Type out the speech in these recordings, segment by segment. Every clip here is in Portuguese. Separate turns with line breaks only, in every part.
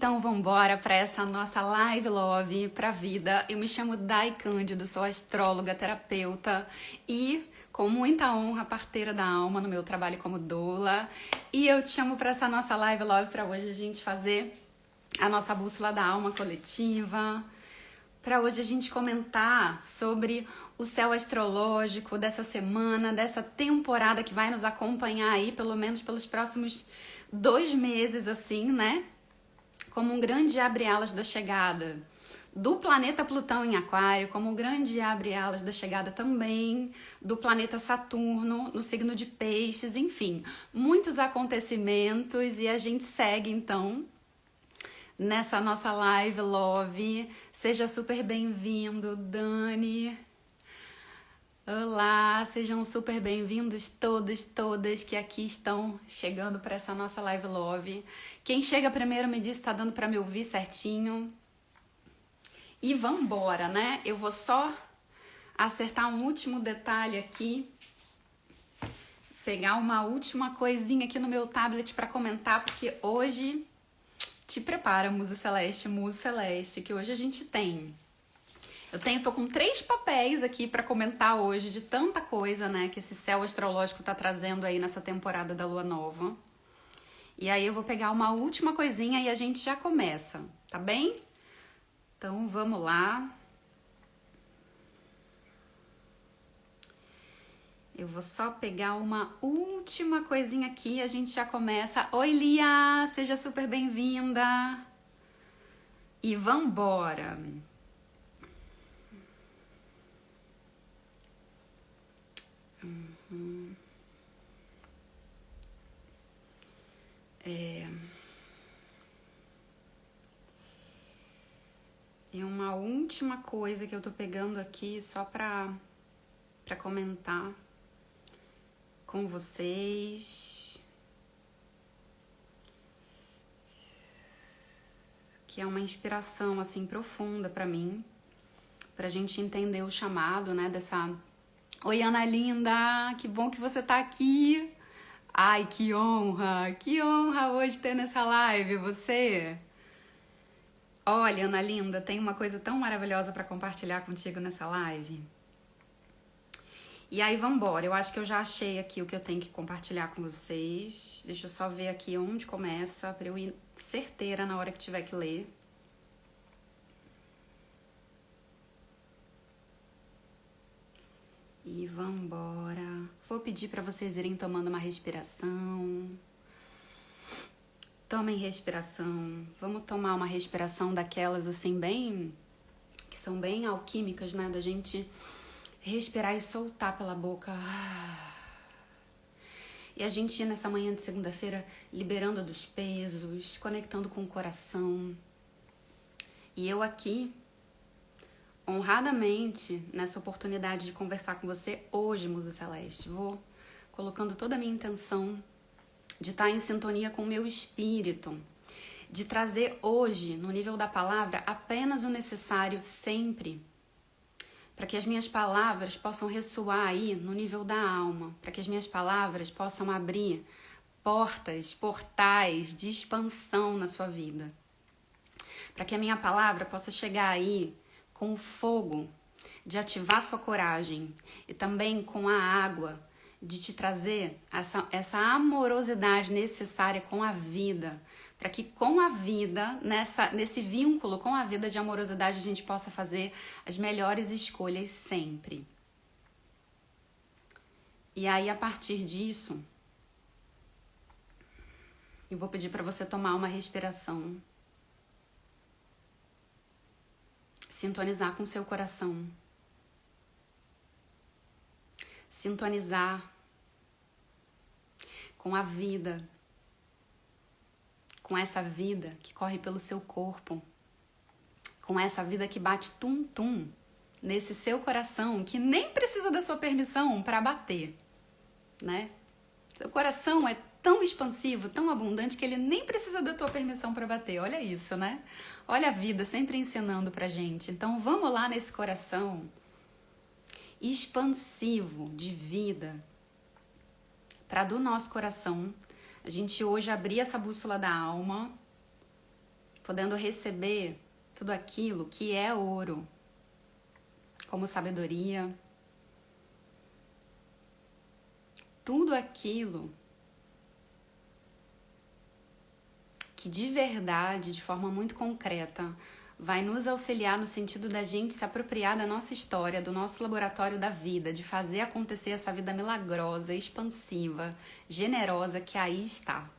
Então vamos embora para essa nossa live love pra vida. Eu me chamo Dai Cândido, sou astróloga, terapeuta e com muita honra parteira da alma no meu trabalho como doula. E eu te chamo para essa nossa live love para hoje a gente fazer a nossa bússola da alma coletiva. Para hoje a gente comentar sobre o céu astrológico dessa semana, dessa temporada que vai nos acompanhar aí pelo menos pelos próximos 2 meses, assim, né? Como um grande abre-alas da chegada do planeta Plutão em Aquário, como um grande abre-alas da chegada também do planeta Saturno no signo de Peixes, enfim, muitos acontecimentos e a gente segue então nessa nossa live love. Seja super bem-vindo, Dani. Olá, sejam super bem-vindos todos, todas que aqui estão chegando para essa nossa live love. Quem chega primeiro me diz se tá dando para me ouvir certinho. E vambora, né? Eu vou só acertar um último detalhe aqui. Pegar uma última coisinha aqui no meu tablet para comentar, porque hoje te prepara, Musa Celeste, que hoje a gente tem. Tô com 3 papéis aqui para comentar hoje de tanta coisa, né, que esse céu astrológico tá trazendo aí nessa temporada da Lua Nova. E aí eu vou pegar uma última coisinha e a gente já começa, tá bem? Então vamos lá. Eu vou só pegar uma última coisinha aqui e a gente já começa. Oi, Lia! Seja super bem-vinda! E vambora! E uma última coisa que eu tô pegando aqui só pra comentar com vocês, que é uma inspiração assim profunda pra mim, pra gente entender o chamado, né, dessa... Oi, Ana linda, que bom que você tá aqui. Ai, que honra hoje ter nessa live você. Olha, Ana linda, tem uma coisa tão maravilhosa pra compartilhar contigo nessa live. E aí, vambora. Eu acho que eu já achei aqui o que eu tenho que compartilhar com vocês. Deixa eu só ver aqui onde começa, pra eu ir certeira na hora que tiver que ler. E vambora. Vou pedir pra vocês irem tomando uma respiração. Tomem respiração. Vamos tomar uma respiração daquelas assim bem... que são bem alquímicas, né? Da gente respirar e soltar pela boca. E a gente ir nessa manhã de segunda-feira liberando dos pesos, conectando com o coração. E eu aqui, honradamente, nessa oportunidade de conversar com você hoje, Musa Celeste, vou colocando toda a minha intenção de estar em sintonia com o meu espírito, de trazer hoje, no nível da palavra, apenas o necessário sempre, para que as minhas palavras possam ressoar aí no nível da alma, para que as minhas palavras possam abrir portais de expansão na sua vida, para que a minha palavra possa chegar aí com o fogo de ativar sua coragem e também com a água de te trazer essa amorosidade necessária com a vida, para que com a vida, nesse vínculo com a vida de amorosidade, a gente possa fazer as melhores escolhas sempre. E aí, a partir disso, eu vou pedir para você tomar uma respiração, sintonizar com o seu coração, sintonizar com a vida, com essa vida que corre pelo seu corpo, com essa vida que bate tum-tum nesse seu coração, que nem precisa da sua permissão para bater, né? Seu coração é tão expansivo, tão abundante, que ele nem precisa da tua permissão para bater. Olha isso, né? Olha a vida sempre ensinando pra gente. Então vamos lá nesse coração expansivo de vida, para do nosso coração a gente hoje abrir essa bússola da alma podendo receber tudo aquilo que é ouro, como sabedoria, tudo aquilo que de verdade, de forma muito concreta, vai nos auxiliar no sentido da gente se apropriar da nossa história, do nosso laboratório da vida, de fazer acontecer essa vida milagrosa, expansiva, generosa que aí está.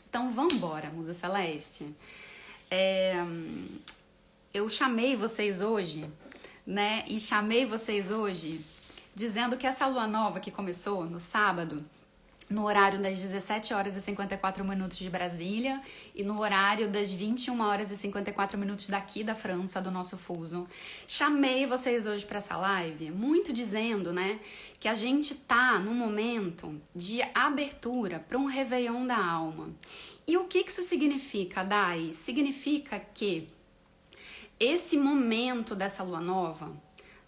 Então vambora, Musa Celeste. Eu chamei vocês hoje, né? E chamei vocês hoje dizendo que essa lua nova que começou no sábado, no horário das 17 horas e 54 minutos de Brasília e no horário das 21 horas e 54 minutos daqui da França, do nosso fuso. Chamei vocês hoje para essa live, muito dizendo, né, que a gente tá num momento de abertura para um Réveillon da alma. E o que isso significa, Dai? Significa que esse momento dessa lua nova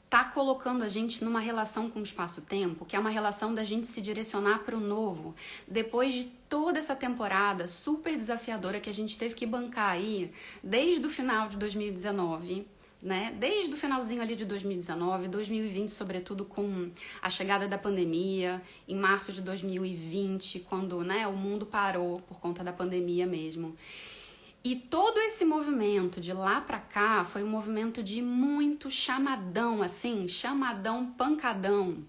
tá colocando a gente numa relação com o espaço-tempo, que é uma relação da gente se direcionar para o novo, depois de toda essa temporada super desafiadora que a gente teve que bancar aí, desde o final de 2019, né? Desde o finalzinho ali de 2019, 2020, sobretudo com a chegada da pandemia, em março de 2020, quando, né, o mundo parou por conta da pandemia mesmo. E todo esse movimento de lá pra cá foi um movimento de muito chamadão, assim, chamadão, pancadão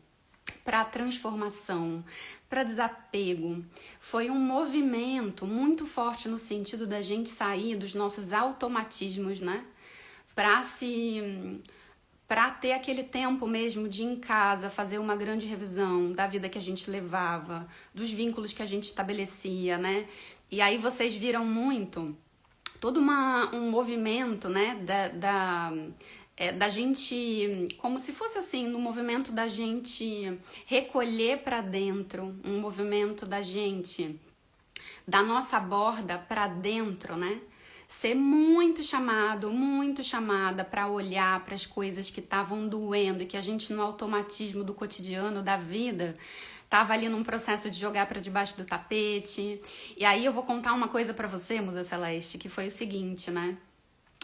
pra transformação, pra desapego. Foi um movimento muito forte no sentido da gente sair dos nossos automatismos, né? Pra ter aquele tempo mesmo de ir em casa, fazer uma grande revisão da vida que a gente levava, dos vínculos que a gente estabelecia, né? E aí vocês viram muito todo um movimento, né, da gente, como se fosse assim, no movimento da gente recolher para dentro, um movimento da gente, da nossa borda para dentro, né, ser muito chamada para olhar para as coisas que estavam doendo e que a gente no automatismo do cotidiano, da vida, tava ali num processo de jogar pra debaixo do tapete. E aí eu vou contar uma coisa pra você, Musa Celeste, que foi o seguinte, né?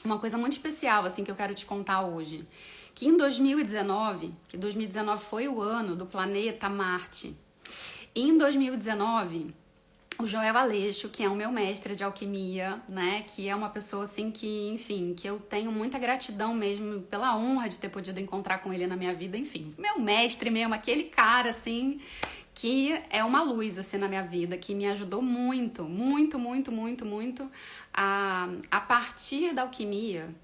Uma coisa muito especial, assim, que eu quero te contar hoje. Que em 2019, que 2019 foi o ano do planeta Marte. E em 2019, o Joel Aleixo, que é o meu mestre de alquimia, né? Que é uma pessoa, assim, que, enfim, que eu tenho muita gratidão mesmo pela honra de ter podido encontrar com ele na minha vida. Enfim, meu mestre mesmo, aquele cara, assim, que é uma luz, assim, na minha vida, que me ajudou muito a partir da alquimia,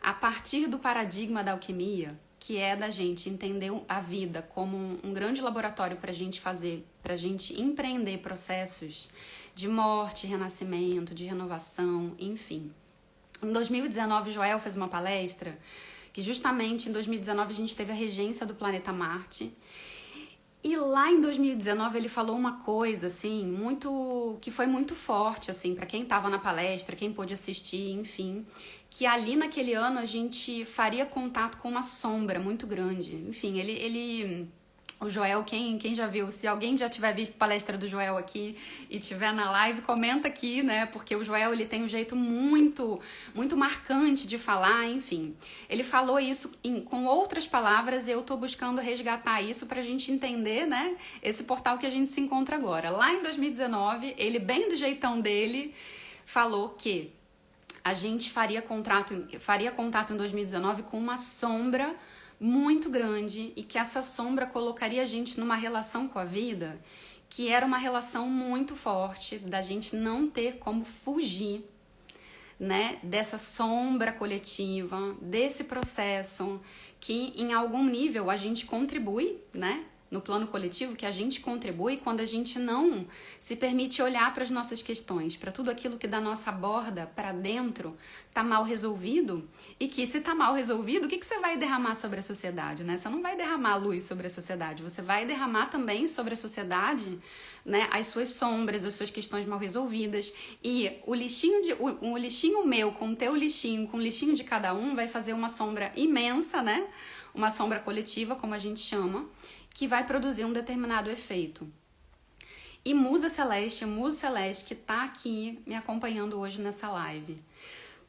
a partir do paradigma da alquimia, que é da gente entender a vida como um grande laboratório pra gente fazer, pra gente empreender processos de morte, renascimento, de renovação, enfim. Em 2019, o Joel fez uma palestra que justamente em 2019 a gente teve a regência do planeta Marte. E lá em 2019 ele falou uma coisa, assim, que foi muito forte, assim, para quem estava na palestra, quem pôde assistir, enfim, que ali naquele ano a gente faria contato com uma sombra muito grande. Enfim, o Joel, quem já viu, se alguém já tiver visto palestra do Joel aqui e tiver na live, comenta aqui, né? Porque o Joel, ele tem um jeito muito marcante de falar, enfim. Ele falou isso com outras palavras e eu tô buscando resgatar isso pra gente entender, né? Esse portal que a gente se encontra agora. Lá em 2019, ele, bem do jeitão dele, falou que a gente faria contato em 2019 com uma sombra muito grande e que essa sombra colocaria a gente numa relação com a vida que era uma relação muito forte, da gente não ter como fugir, né, dessa sombra coletiva, desse processo que em algum nível a gente contribui, né, no plano coletivo, que a gente contribui quando a gente não se permite olhar para as nossas questões, para tudo aquilo que da nossa borda para dentro tá mal resolvido, e que se tá mal resolvido, o que você vai derramar sobre a sociedade, né? Você não vai derramar luz sobre a sociedade, você vai derramar também sobre a sociedade, né, as suas sombras, as suas questões mal resolvidas, e o lixinho meu com o teu lixinho, com o lixinho de cada um, vai fazer uma sombra imensa, né? Uma sombra coletiva, como a gente chama, que vai produzir um determinado efeito. e Musa Celeste, que tá aqui me acompanhando hoje nessa live.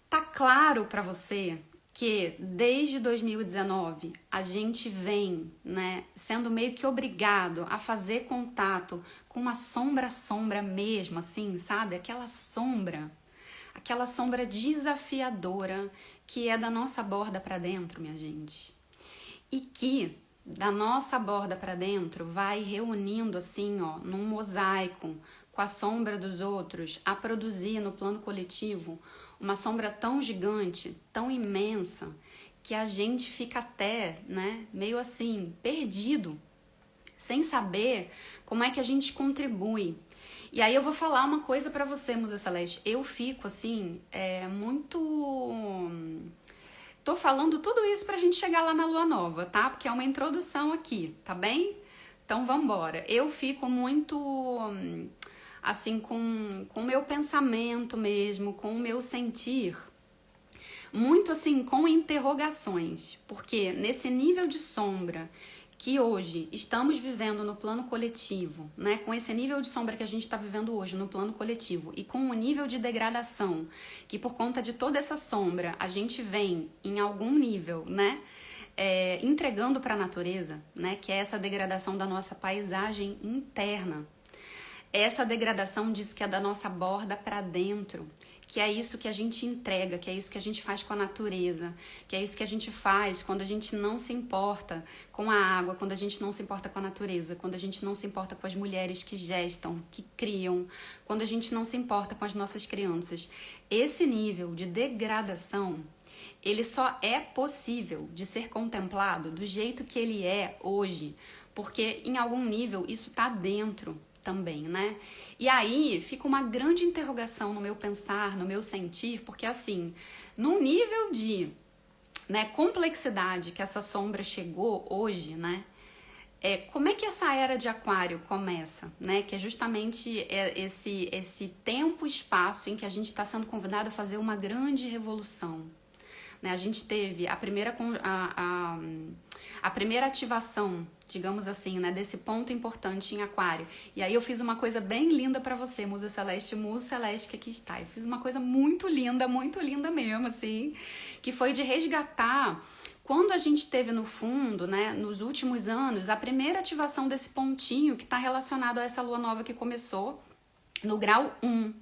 Tá claro para você que desde 2019 a gente vem, né, sendo meio que obrigado a fazer contato com uma sombra mesmo, assim, sabe? Aquela sombra desafiadora que é da nossa borda para dentro, minha gente. E que da nossa borda para dentro vai reunindo assim, ó, num mosaico com a sombra dos outros, a produzir no plano coletivo uma sombra tão gigante, tão imensa, que a gente fica até, né, meio assim, perdido, sem saber como é que a gente contribui. E aí eu vou falar uma coisa pra você, Musa Celeste. Eu fico, assim, muito... Tô falando tudo isso pra gente chegar lá na Lua Nova, tá? Porque é uma introdução aqui, tá bem? Então vambora. Eu fico muito... assim, com o meu pensamento mesmo, com o meu sentir, muito assim, com interrogações, porque nesse nível de sombra que hoje estamos vivendo no plano coletivo, né, com esse nível de sombra que a gente está vivendo hoje no plano coletivo e com o nível de degradação que por conta de toda essa sombra a gente vem em algum nível, né, entregando para a natureza, né, que é essa degradação da nossa paisagem interna. Essa degradação disso que é da nossa borda para dentro, que é isso que a gente entrega, que é isso que a gente faz com a natureza, que é isso que a gente faz quando a gente não se importa com a água, quando a gente não se importa com a natureza, quando a gente não se importa com as mulheres que gestam, que criam, quando a gente não se importa com as nossas crianças. Esse nível de degradação, ele só é possível de ser contemplado do jeito que ele é hoje, porque em algum nível isso está dentro também, né? E aí fica uma grande interrogação no meu pensar, no meu sentir, porque assim, no nível de, né, complexidade que essa sombra chegou hoje, né? Como é que essa era de Aquário começa, né? Que é justamente esse tempo e espaço em que a gente está sendo convidado a fazer uma grande revolução. Né? A gente teve a primeira ativação, digamos assim, né, desse ponto importante em Aquário. E aí eu fiz uma coisa bem linda pra você, Musa Celeste que aqui está. Eu fiz uma coisa muito linda mesmo, assim, que foi de resgatar quando a gente teve no fundo, né, nos últimos anos, a primeira ativação desse pontinho que está relacionado a essa lua nova que começou no grau 1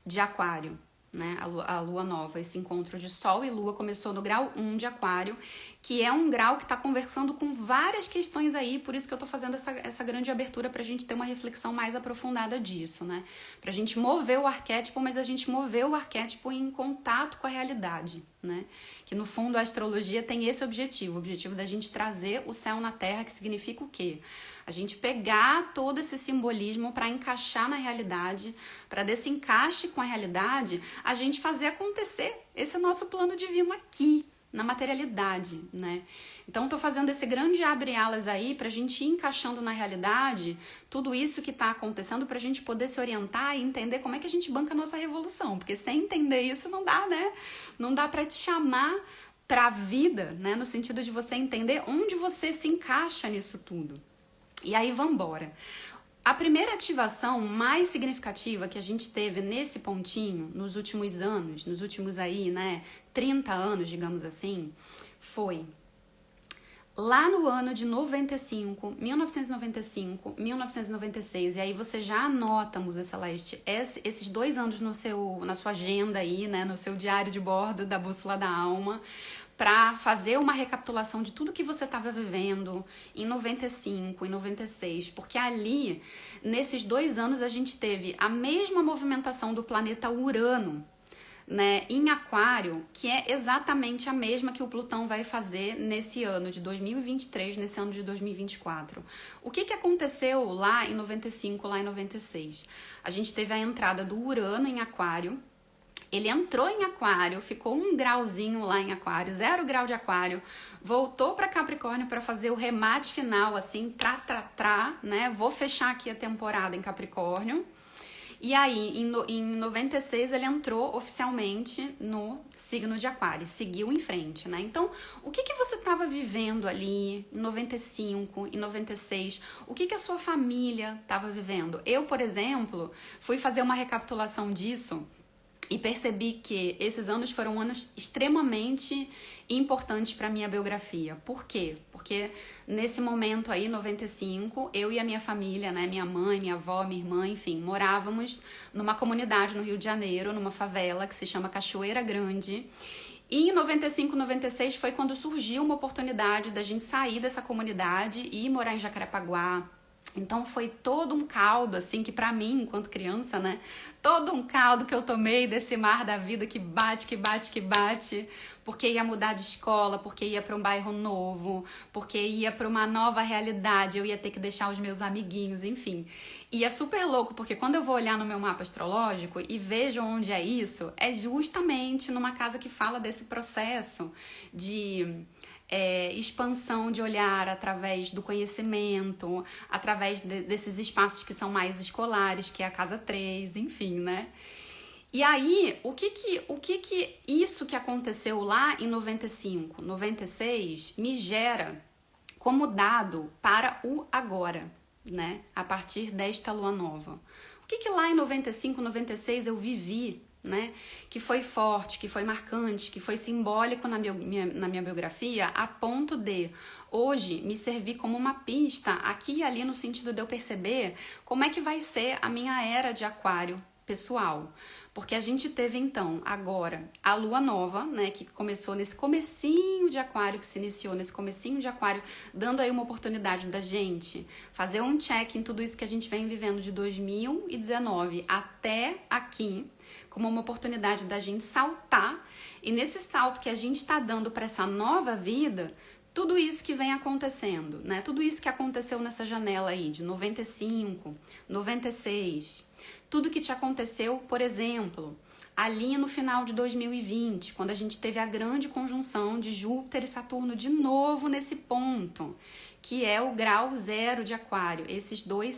de Aquário. Né, a lua nova, esse encontro de Sol e Lua começou no grau 1 de Aquário, que é um grau que está conversando com várias questões aí, por isso que eu tô fazendo essa grande abertura pra gente ter uma reflexão mais aprofundada disso, né? Pra gente mover o arquétipo, mas a gente mover o arquétipo em contato com a realidade, né? Que no fundo a astrologia tem esse objetivo, o objetivo da gente trazer o céu na terra, que significa o quê? A gente pegar todo esse simbolismo para encaixar na realidade, para desse encaixe com a realidade, a gente fazer acontecer esse nosso plano divino aqui, na materialidade, né? Então, tô fazendo esse grande abre-alas aí pra gente ir encaixando na realidade tudo isso que tá acontecendo pra gente poder se orientar e entender como é que a gente banca a nossa revolução, porque sem entender isso não dá, né? Não dá pra te chamar pra vida, né? No sentido de você entender onde você se encaixa nisso tudo. E aí, vambora. A primeira ativação mais significativa que a gente teve nesse pontinho, nos últimos anos, nos últimos aí, né, 30 anos, digamos assim, foi lá no ano de 95, 1995, 1996, e aí você já anota, Musa Celeste, esses 2 anos na sua agenda aí, né, no seu diário de bordo da Bússola da Alma, para fazer uma recapitulação de tudo que você estava vivendo em 95, em 96, porque ali, nesses 2 anos, a gente teve a mesma movimentação do planeta Urano, né, em Aquário, que é exatamente a mesma que o Plutão vai fazer nesse ano de 2023, nesse ano de 2024. O que aconteceu lá em 95, lá em 96? A gente teve a entrada do Urano em Aquário. Ele entrou em Aquário, ficou 1 grauzinho lá em Aquário, 0 grau de Aquário, voltou para Capricórnio para fazer o remate final, assim, né? Vou fechar aqui a temporada em Capricórnio. E aí, em 96, ele entrou oficialmente no signo de Aquário, seguiu em frente, né? Então, o que você estava vivendo ali em 95, em 96? O que a sua família estava vivendo? Eu, por exemplo, fui fazer uma recapitulação disso e percebi que esses anos foram anos extremamente importantes para minha biografia. Por quê? Porque nesse momento aí, 95, eu e a minha família, né, minha mãe, minha avó, minha irmã, enfim, morávamos numa comunidade no Rio de Janeiro, numa favela que se chama Cachoeira Grande. E em 95, 96 foi quando surgiu uma oportunidade da gente sair dessa comunidade e ir morar em Jacarepaguá. Então foi todo um caldo, assim, que pra mim, enquanto criança, né? Todo um caldo que eu tomei desse mar da vida que bate, que bate, que bate. Porque ia mudar de escola, porque ia pra um bairro novo, porque ia pra uma nova realidade, eu ia ter que deixar os meus amiguinhos, enfim. E é super louco, porque quando eu vou olhar no meu mapa astrológico e vejo onde é isso, é justamente numa casa que fala desse processo de... expansão de olhar através do conhecimento, através desses espaços que são mais escolares, que é a casa 3, enfim, né? E aí, o que isso que aconteceu lá em 95, 96 me gera como dado para o agora, né? A partir desta lua nova. O que lá em 95, 96 eu vivi, né? Que foi forte, que foi marcante, que foi simbólico na minha biografia, a ponto de hoje me servir como uma pista aqui e ali no sentido de eu perceber como é que vai ser a minha era de aquário pessoal. Porque a gente teve então agora a lua nova, né, que começou nesse comecinho de aquário, que se iniciou nesse comecinho de aquário, dando aí uma oportunidade da gente fazer um check em tudo isso que a gente vem vivendo de 2019 até aqui, como uma oportunidade da gente saltar, e nesse salto que a gente está dando para essa nova vida, tudo isso que vem acontecendo, né? Tudo isso que aconteceu nessa janela aí de 95, 96, tudo que te aconteceu, por exemplo, ali no final de 2020, quando a gente teve a grande conjunção de Júpiter e Saturno de novo nesse ponto, que é o grau 0 de aquário. Esses dois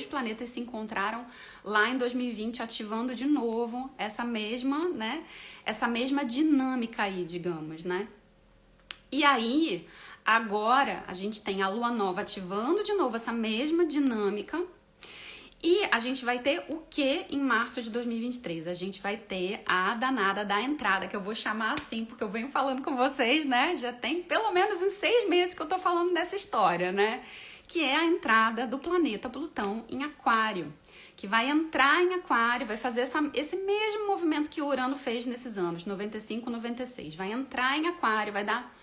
planetas se encontraram lá em 2020, ativando de novo essa mesma, né, essa mesma dinâmica aí, digamos, né? E aí, agora, a gente tem a lua nova ativando de novo essa mesma dinâmica. E a gente vai ter o que em março de 2023? A gente vai ter a danada da entrada, que eu vou chamar assim, porque eu venho falando com vocês, né? Já tem pelo menos uns 6 meses que eu tô falando dessa história, né? Que é a entrada do planeta Plutão em Aquário. Que vai entrar em Aquário, vai fazer esse mesmo movimento que o Urano fez nesses anos, 95, 96. Vai entrar em Aquário, vai dar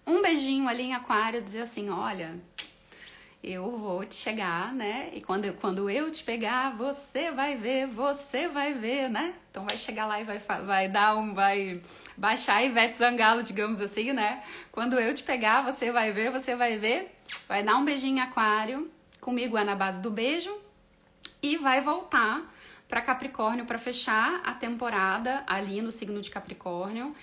um beijinho ali em Aquário, dizer assim, olha... eu vou te chegar, né? E quando eu te pegar, você vai ver, né? Então vai chegar lá e vai baixar a Ivete Sangalo, digamos assim, né? Quando eu te pegar, você vai ver, vai dar um beijinho em Aquário, comigo é na base do beijo, e vai voltar para Capricórnio para fechar a temporada ali no signo de Capricórnio.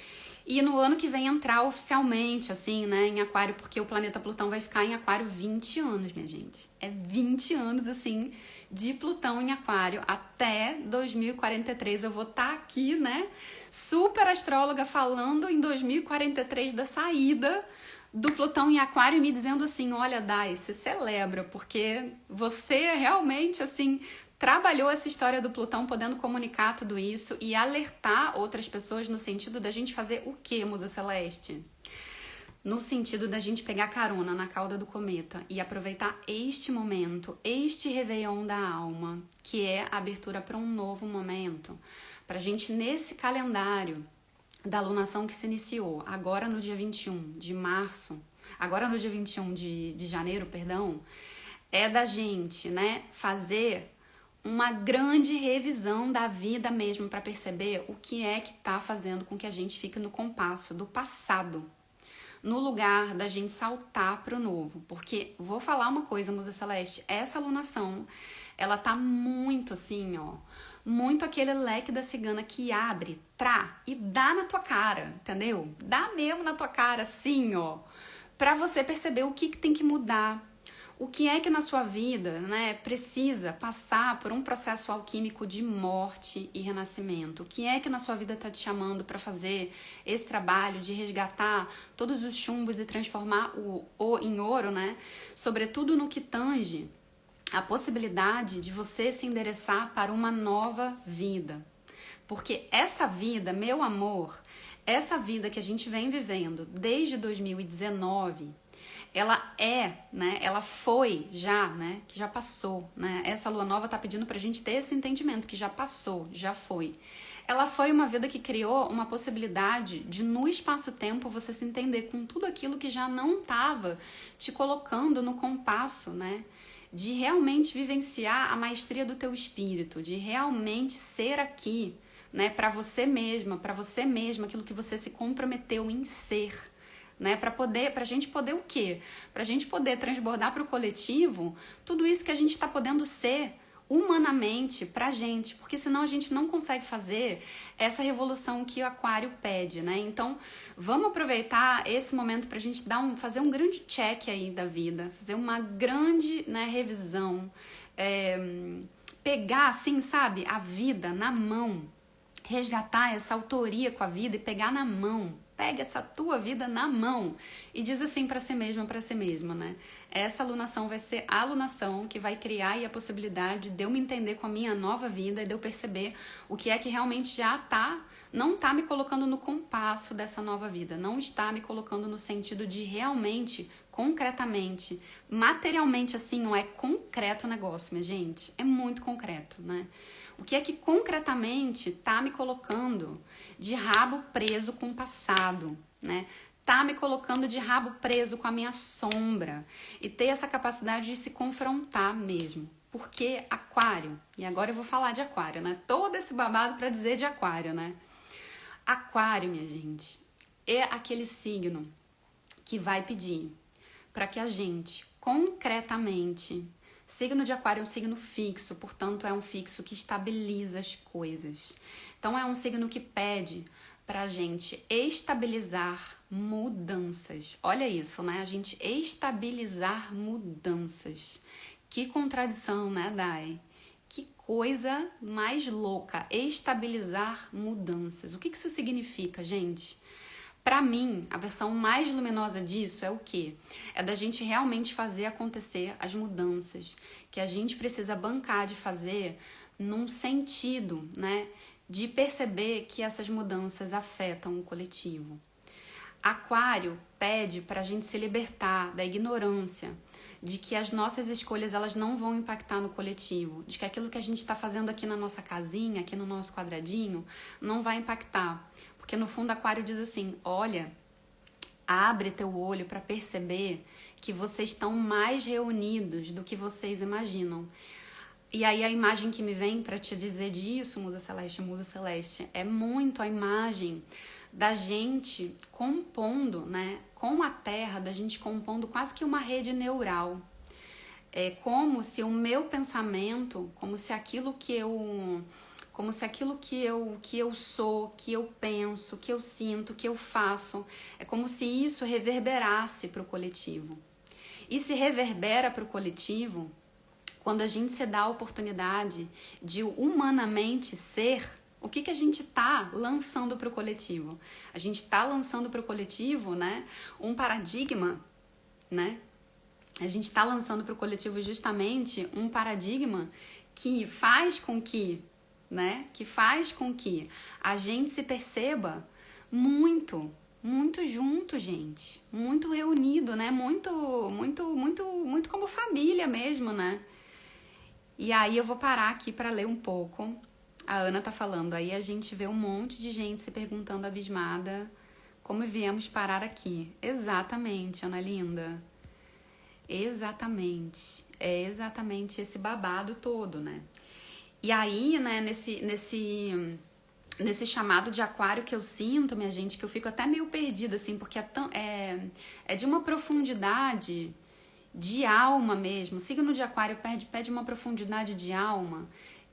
E no ano que vem entrar oficialmente, assim, né, em Aquário, porque o planeta Plutão vai ficar em Aquário 20 anos, minha gente. É 20 anos, assim, de Plutão em Aquário. Até 2043 eu vou estar aqui, né, super astróloga, falando em 2043 da saída do Plutão em Aquário e me dizendo assim, olha, Dai, se celebra, porque você realmente, assim... trabalhou essa história do Plutão, podendo comunicar tudo isso e alertar outras pessoas no sentido da gente fazer o quê, Musa Celeste? No sentido da gente pegar carona na cauda do cometa e aproveitar este momento, este réveillon da alma, que é a abertura para um novo momento. Pra gente, nesse calendário da alunação que se iniciou, agora no dia 21 de março, agora no dia 21 de janeiro, perdão, é da gente, né, fazer... uma grande revisão da vida mesmo para perceber o que é que tá fazendo com que a gente fique no compasso do passado, no lugar da gente saltar pro novo. Porque, vou falar uma coisa, Musa Celeste, essa alunação, ela tá muito assim, ó, muito aquele leque da cigana que abre, e dá na tua cara, entendeu? Dá mesmo na tua cara, assim, ó, pra você perceber o que tem que mudar, O que é que na sua vida, né, precisa passar por um processo alquímico de morte e renascimento? O que é que na sua vida está te chamando para fazer esse trabalho de resgatar todos os chumbos e transformar o em ouro, né? Sobretudo no que tange a possibilidade de você se endereçar para uma nova vida. Porque essa vida, meu amor, essa vida que a gente vem vivendo desde 2019, ela né? Ela foi já, né? Que já passou, né? Essa lua nova tá pedindo pra gente ter esse entendimento que já passou, já foi. Ela foi uma vida que criou uma possibilidade de, no espaço-tempo, você se entender com tudo aquilo que já não tava te colocando no compasso, né? De realmente vivenciar a maestria do teu espírito, de realmente ser aqui, né? Pra você mesma, aquilo que você se comprometeu em ser, né, pra gente poder o quê? Pra gente poder transbordar pro coletivo tudo isso que a gente tá podendo ser humanamente pra gente, porque senão a gente não consegue fazer essa revolução que o Aquário pede, né? Então, vamos aproveitar esse momento pra gente fazer um grande check aí da vida, fazer uma grande, né, revisão, pegar, assim, sabe, a vida na mão, resgatar essa autoria com a vida e pegar na mão. Pega essa tua vida na mão e diz assim pra si mesma, né? Essa alunação vai ser a alunação que vai criar aí a possibilidade de eu me entender com a minha nova vida e de eu perceber o que é que realmente já não tá me colocando no compasso dessa nova vida, não está me colocando no sentido de realmente, concretamente, materialmente assim, não é concreto o negócio, minha gente, é muito concreto, né? O que é que concretamente tá me colocando de rabo preso com o passado, né? Tá me colocando de rabo preso com a minha sombra e ter essa capacidade de se confrontar mesmo. Porque Aquário, e agora eu vou falar de Aquário, né? Todo esse babado pra dizer de Aquário, né? Aquário, minha gente, é aquele signo que vai pedir para que a gente concretamente... Signo de Aquário é um signo fixo, portanto é um fixo que estabiliza as coisas. Então é um signo que pede pra gente estabilizar mudanças. Olha isso, né? A gente estabilizar mudanças. Que contradição, né, Dai? Que coisa mais louca, estabilizar mudanças. O que isso significa, gente? Para mim, a versão mais luminosa disso é o quê? É da gente realmente fazer acontecer as mudanças que a gente precisa bancar de fazer num sentido, né, de perceber que essas mudanças afetam o coletivo. Aquário pede para a gente se libertar da ignorância, de que as nossas escolhas elas não vão impactar no coletivo, de que aquilo que a gente está fazendo aqui na nossa casinha, aqui no nosso quadradinho, não vai impactar. Porque no fundo Aquário diz assim, olha, abre teu olho para perceber que vocês estão mais reunidos do que vocês imaginam. E aí a imagem que me vem para te dizer disso, Musa Celeste, é muito a imagem da gente compondo, né, com a Terra, da gente compondo quase que uma rede neural. É como se o meu pensamento, como se aquilo que eu sou, que eu penso, que eu sinto, que eu faço, é como se isso reverberasse para o coletivo. E se reverbera para o coletivo quando a gente se dá a oportunidade de humanamente ser. O que a gente está lançando para o coletivo? A gente está lançando para o coletivo, né, um paradigma, né? A gente está lançando para o coletivo justamente um paradigma que faz com que, né, a gente se perceba muito junto, gente, muito reunido, né, muito como família mesmo, né? E aí eu vou parar aqui para ler um pouco. A Ana tá falando, aí a gente vê um monte de gente se perguntando abismada como viemos parar aqui. Exatamente, Ana linda. Exatamente. É exatamente esse babado todo, né? E aí, né, nesse chamado de Aquário que eu sinto, minha gente, que eu fico até meio perdida, assim, porque é de uma profundidade de alma mesmo. O signo de Aquário pede uma profundidade de alma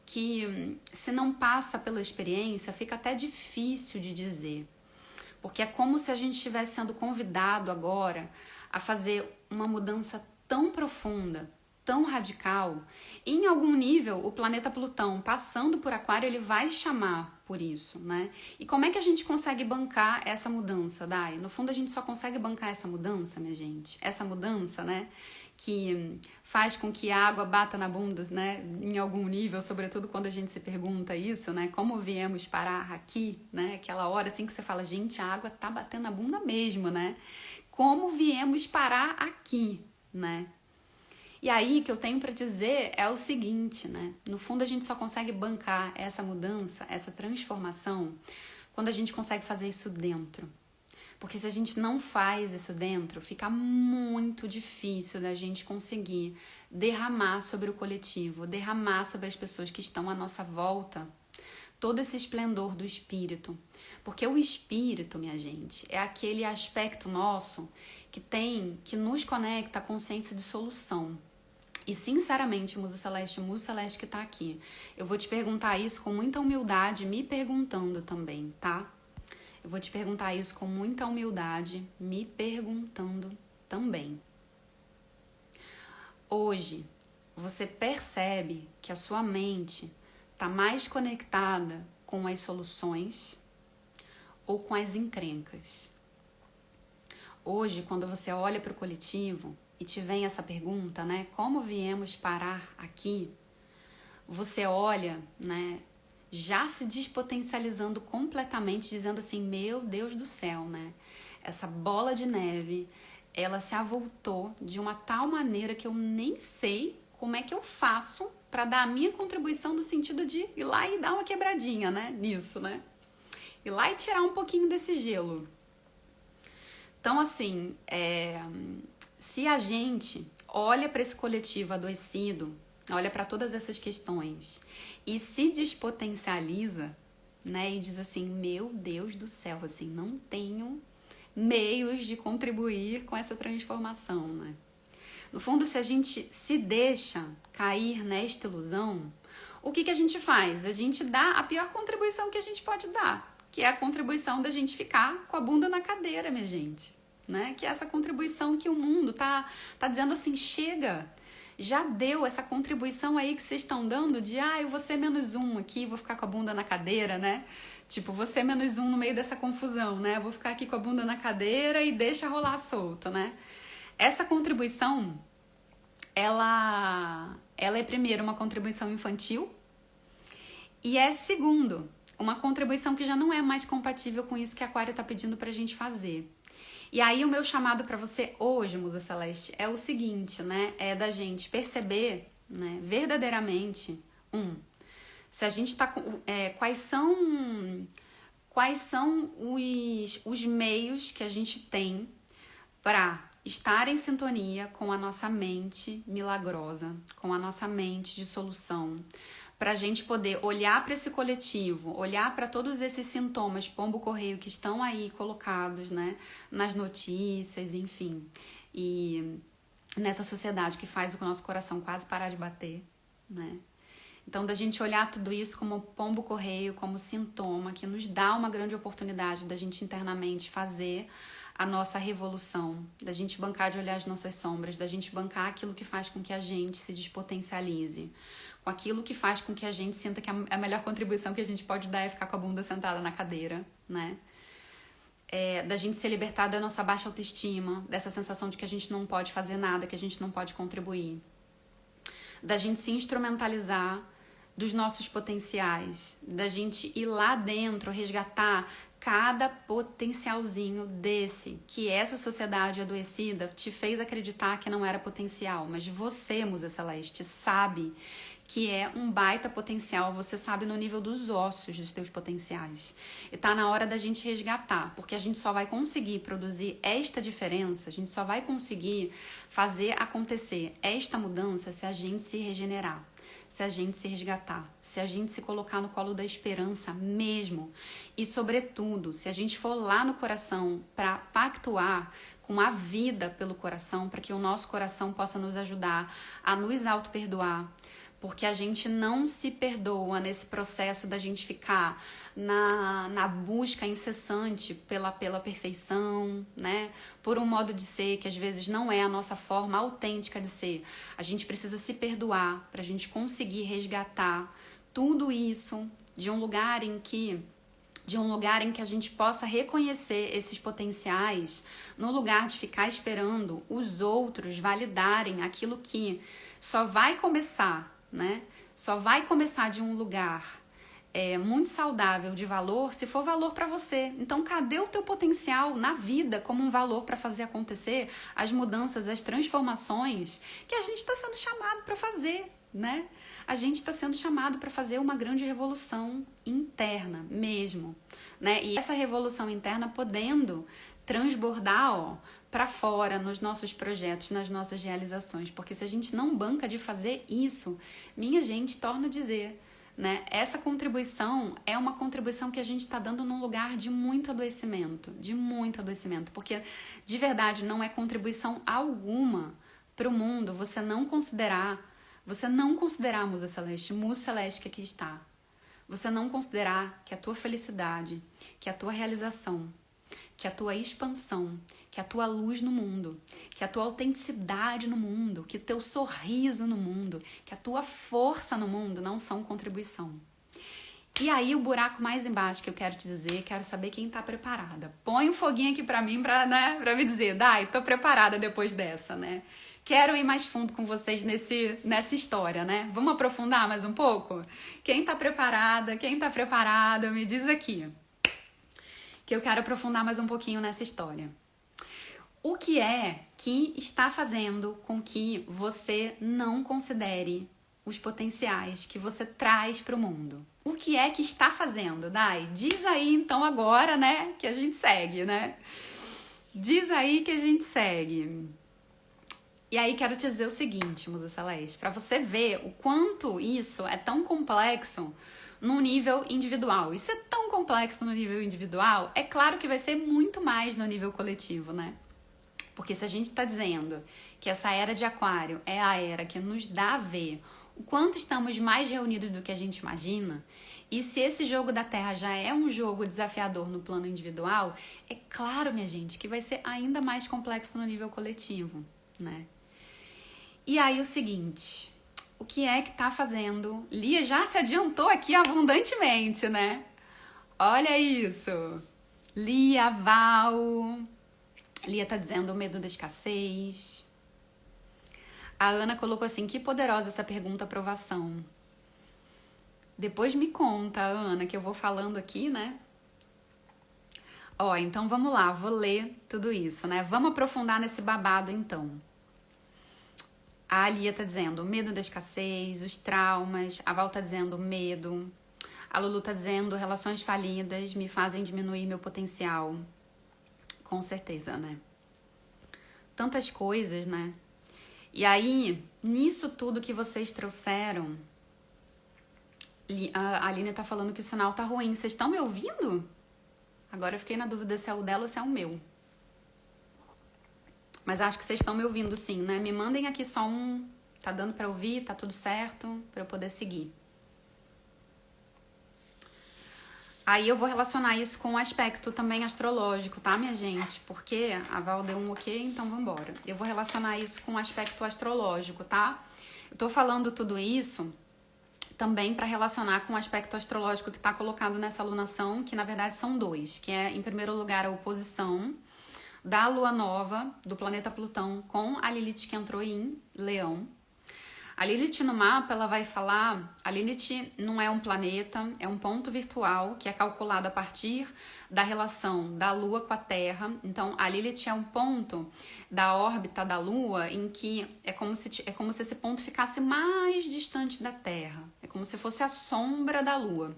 que, se não passa pela experiência, fica até difícil de dizer. Porque é como se a gente estivesse sendo convidado agora a fazer uma mudança tão profunda, tão radical, e em algum nível o planeta Plutão, passando por Aquário, ele vai chamar por isso, né? E como é que a gente consegue bancar essa mudança, Dai? No fundo, a gente só consegue bancar essa mudança, minha gente. Essa mudança, né? Que faz com que a água bata na bunda, né? Em algum nível, sobretudo quando a gente se pergunta isso, né? Como viemos parar aqui, né? Aquela hora assim que você fala, gente, a água tá batendo na bunda mesmo, né? Como viemos parar aqui, né? E aí, o que eu tenho para dizer é o seguinte, né? No fundo, a gente só consegue bancar essa mudança, essa transformação, quando a gente consegue fazer isso dentro. Porque se a gente não faz isso dentro, fica muito difícil da gente conseguir derramar sobre o coletivo, derramar sobre as pessoas que estão à nossa volta, todo esse esplendor do espírito. Porque o espírito, minha gente, é aquele aspecto nosso que nos conecta à consciência de solução. E sinceramente, Musa Celeste que tá aqui, eu vou te perguntar isso com muita humildade, me perguntando também, tá? Eu vou te perguntar isso com muita humildade, me perguntando também. Hoje, você percebe que a sua mente tá mais conectada com as soluções ou com as encrencas? Hoje, quando você olha para o coletivo e te vem essa pergunta, né? Como viemos parar aqui? Você olha, né? Já se despotencializando completamente, dizendo assim, meu Deus do céu, né? Essa bola de neve, ela se avultou de uma tal maneira que eu nem sei como é que eu faço para dar a minha contribuição no sentido de ir lá e dar uma quebradinha, né? Nisso, né? Ir lá e tirar um pouquinho desse gelo. Então, assim, se a gente olha para esse coletivo adoecido, olha para todas essas questões e se despotencializa, né? E diz assim, meu Deus do céu, assim, não tenho meios de contribuir com essa transformação, né? No fundo, se a gente se deixa cair nesta ilusão, o que a gente faz? A gente dá a pior contribuição que a gente pode dar, que é a contribuição da gente ficar com a bunda na cadeira, minha gente, né? Que é essa contribuição que o mundo tá dizendo assim, chega, já deu essa contribuição aí que vocês estão dando de, eu vou ser -1 aqui, vou ficar com a bunda na cadeira, né? Tipo, vou ser -1 no meio dessa confusão, né? Vou ficar aqui com a bunda na cadeira e deixa rolar solto, né? Essa contribuição, ela é primeiro uma contribuição infantil e segundo, uma contribuição que já não é mais compatível com isso que a Aquário tá pedindo pra gente fazer. E aí o meu chamado para você hoje, Musa Celeste, é o seguinte, né? É da gente perceber, né, verdadeiramente, se a gente tá quais são os meios que a gente tem para estar em sintonia com a nossa mente milagrosa, com a nossa mente de solução, para a gente poder olhar para esse coletivo, olhar para todos esses sintomas pombo-correio que estão aí colocados, né, nas notícias, enfim, e nessa sociedade que faz o nosso coração quase parar de bater, né? Então, da gente olhar tudo isso como pombo-correio, como sintoma, que nos dá uma grande oportunidade da gente internamente fazer a nossa revolução, da gente bancar de olhar as nossas sombras, da gente bancar aquilo que faz com que a gente se despotencialize, com aquilo que faz com que a gente sinta que a melhor contribuição que a gente pode dar é ficar com a bunda sentada na cadeira, né? Da gente se libertar da nossa baixa autoestima, dessa sensação de que a gente não pode fazer nada, que a gente não pode contribuir, da gente se instrumentalizar dos nossos potenciais, da gente ir lá dentro, resgatar cada potencialzinho desse, que essa sociedade adoecida te fez acreditar que não era potencial, mas você, Musa Celeste, sabe que é um baita potencial, você sabe no nível dos ossos dos teus potenciais. E tá na hora da gente resgatar, porque a gente só vai conseguir produzir esta diferença, a gente só vai conseguir fazer acontecer esta mudança se a gente se regenerar, se a gente se resgatar, se a gente se colocar no colo da esperança mesmo. E, sobretudo, se a gente for lá no coração para pactuar com a vida pelo coração, para que o nosso coração possa nos ajudar a nos auto-perdoar, porque a gente não se perdoa nesse processo da gente ficar na busca incessante pela perfeição, né? Por um modo de ser que às vezes não é a nossa forma autêntica de ser. A gente precisa se perdoar para a gente conseguir resgatar tudo isso de um lugar em que a gente possa reconhecer esses potenciais, no lugar de ficar esperando os outros validarem aquilo que só vai começar, né? Só vai começar de um lugar muito saudável de valor se for valor para você. Então, cadê o teu potencial na vida como um valor para fazer acontecer as mudanças, as transformações que a gente está sendo chamado para fazer, né? A gente está sendo chamado para fazer uma grande revolução interna mesmo, né? E essa revolução interna podendo transbordar, para fora nos nossos projetos, nas nossas realizações. Porque se a gente não banca de fazer isso, minha gente, torno a dizer, né? Essa contribuição é uma contribuição que a gente está dando num lugar de muito adoecimento, porque de verdade não é contribuição alguma para o mundo você não considerar a Musa Celeste que aqui está. Você não considerar que a tua felicidade, que a tua realização, que a tua expansão, que a tua luz no mundo, que a tua autenticidade no mundo, que o teu sorriso no mundo, que a tua força no mundo não são contribuição. E aí o buraco mais embaixo que eu quero te dizer, quero saber quem tá preparada. Põe um foguinho aqui pra mim, pra me dizer, Dai, tô preparada depois dessa, né? Quero ir mais fundo com vocês nessa história, né? Vamos aprofundar mais um pouco? Quem tá preparada, me diz aqui. Que eu quero aprofundar mais um pouquinho nessa história. O que é que está fazendo com que você não considere os potenciais que você traz para o mundo? O que é que está fazendo, Dai? Diz aí então agora, né, que a gente segue, né? Diz aí que a gente segue. E aí quero te dizer o seguinte, Musa Celeste, para você ver o quanto isso é tão complexo no nível individual. Isso é tão complexo no nível individual, é claro que vai ser muito mais no nível coletivo, né? Porque se a gente está dizendo que essa era de Aquário é a era que nos dá a ver o quanto estamos mais reunidos do que a gente imagina, e se esse jogo da Terra já é um jogo desafiador no plano individual, é claro, minha gente, que vai ser ainda mais complexo no nível coletivo, né? E aí o seguinte, o que é que tá fazendo? Lia já se adiantou aqui abundantemente, né? Olha isso. Lia, Val. Lia tá dizendo o medo da escassez. A Ana colocou assim, que poderosa essa pergunta aprovação. Depois me conta, Ana, que eu vou falando aqui, né? Ó, então vamos lá, vou ler tudo isso, né? Vamos aprofundar nesse babado, então. A Lia tá dizendo medo da escassez, os traumas. A Val tá dizendo medo. A Lulu tá dizendo relações falidas me fazem diminuir meu potencial. Com certeza, né? Tantas coisas, né? E aí, nisso tudo que vocês trouxeram, a Aline tá falando que o sinal tá ruim. Vocês estão me ouvindo? Agora eu fiquei na dúvida se é o dela ou se é o meu. Mas acho que vocês estão me ouvindo sim, né? Me mandem aqui só um... Tá dando pra ouvir? Tá tudo certo? Pra eu poder seguir. Aí eu vou relacionar isso com um aspecto também astrológico, tá, minha gente? Porque a Val deu um ok, então vambora. Eu vou relacionar isso com um aspecto astrológico, tá? Eu tô falando tudo isso também para relacionar com o aspecto astrológico que tá colocado nessa alunação, que na verdade são dois, que é, em primeiro lugar, a oposição da lua nova do planeta Plutão com a Lilith que entrou em Leão. A Lilith no mapa, ela vai falar, a Lilith não é um planeta, é um ponto virtual que é calculado a partir da relação da Lua com a Terra. Então, a Lilith é um ponto da órbita da Lua em que é como se esse ponto ficasse mais distante da Terra. É como se fosse a sombra da Lua.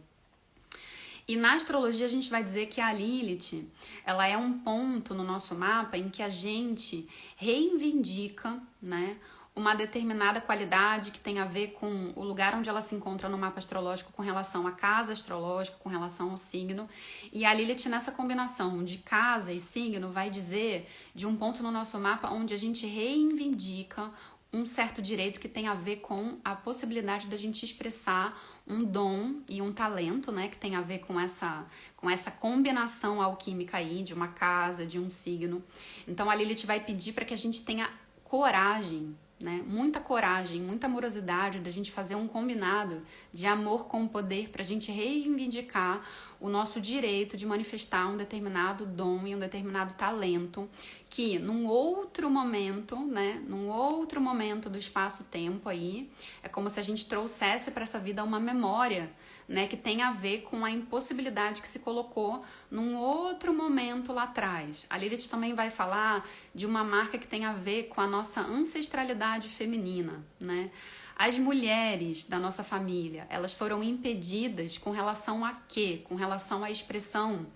E na astrologia a gente vai dizer que a Lilith, ela é um ponto no nosso mapa em que a gente reivindica, né, uma determinada qualidade que tem a ver com o lugar onde ela se encontra no mapa astrológico com relação à casa astrológica, com relação ao signo. E a Lilith, nessa combinação de casa e signo, vai dizer de um ponto no nosso mapa onde a gente reivindica um certo direito que tem a ver com a possibilidade da gente expressar um dom e um talento, né, que tem a ver com essa combinação alquímica aí de uma casa, de um signo. Então a Lilith vai pedir para que a gente tenha coragem, né, muita coragem, muita amorosidade da gente fazer um combinado de amor com o poder para a gente reivindicar o nosso direito de manifestar um determinado dom e um determinado talento que num outro momento, né, num outro momento do espaço-tempo aí, é como se a gente trouxesse para essa vida uma memória, né, que tem a ver com a impossibilidade que se colocou num outro momento lá atrás. A Lilith também vai falar de uma marca que tem a ver com a nossa ancestralidade feminina, né? As mulheres da nossa família, elas foram impedidas com relação a quê? Com relação à expressão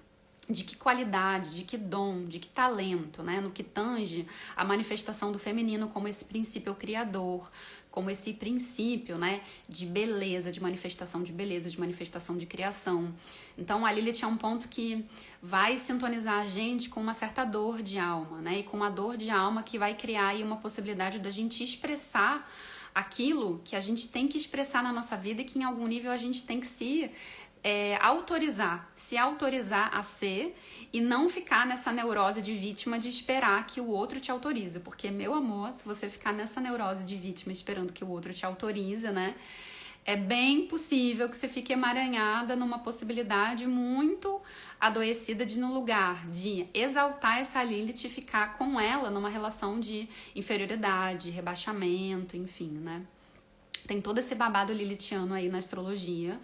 de que qualidade, de que dom, de que talento, né? No que tange a manifestação do feminino como esse princípio criador, como esse princípio, né, de beleza, de manifestação de criação. Então a Lilith é um ponto que vai sintonizar a gente com uma certa dor de alma, né? E com uma dor de alma que vai criar aí uma possibilidade da gente expressar aquilo que a gente tem que expressar na nossa vida e que em algum nível a gente tem que se autorizar a ser e não ficar nessa neurose de vítima de esperar que o outro te autorize, porque, meu amor, se você ficar nessa neurose de vítima esperando que o outro te autorize, né, é bem possível que você fique emaranhada numa possibilidade muito adoecida de, no lugar de exaltar essa Lilith e ficar com ela numa relação de inferioridade, rebaixamento, enfim, né? Tem todo esse babado lilithiano aí na astrologia.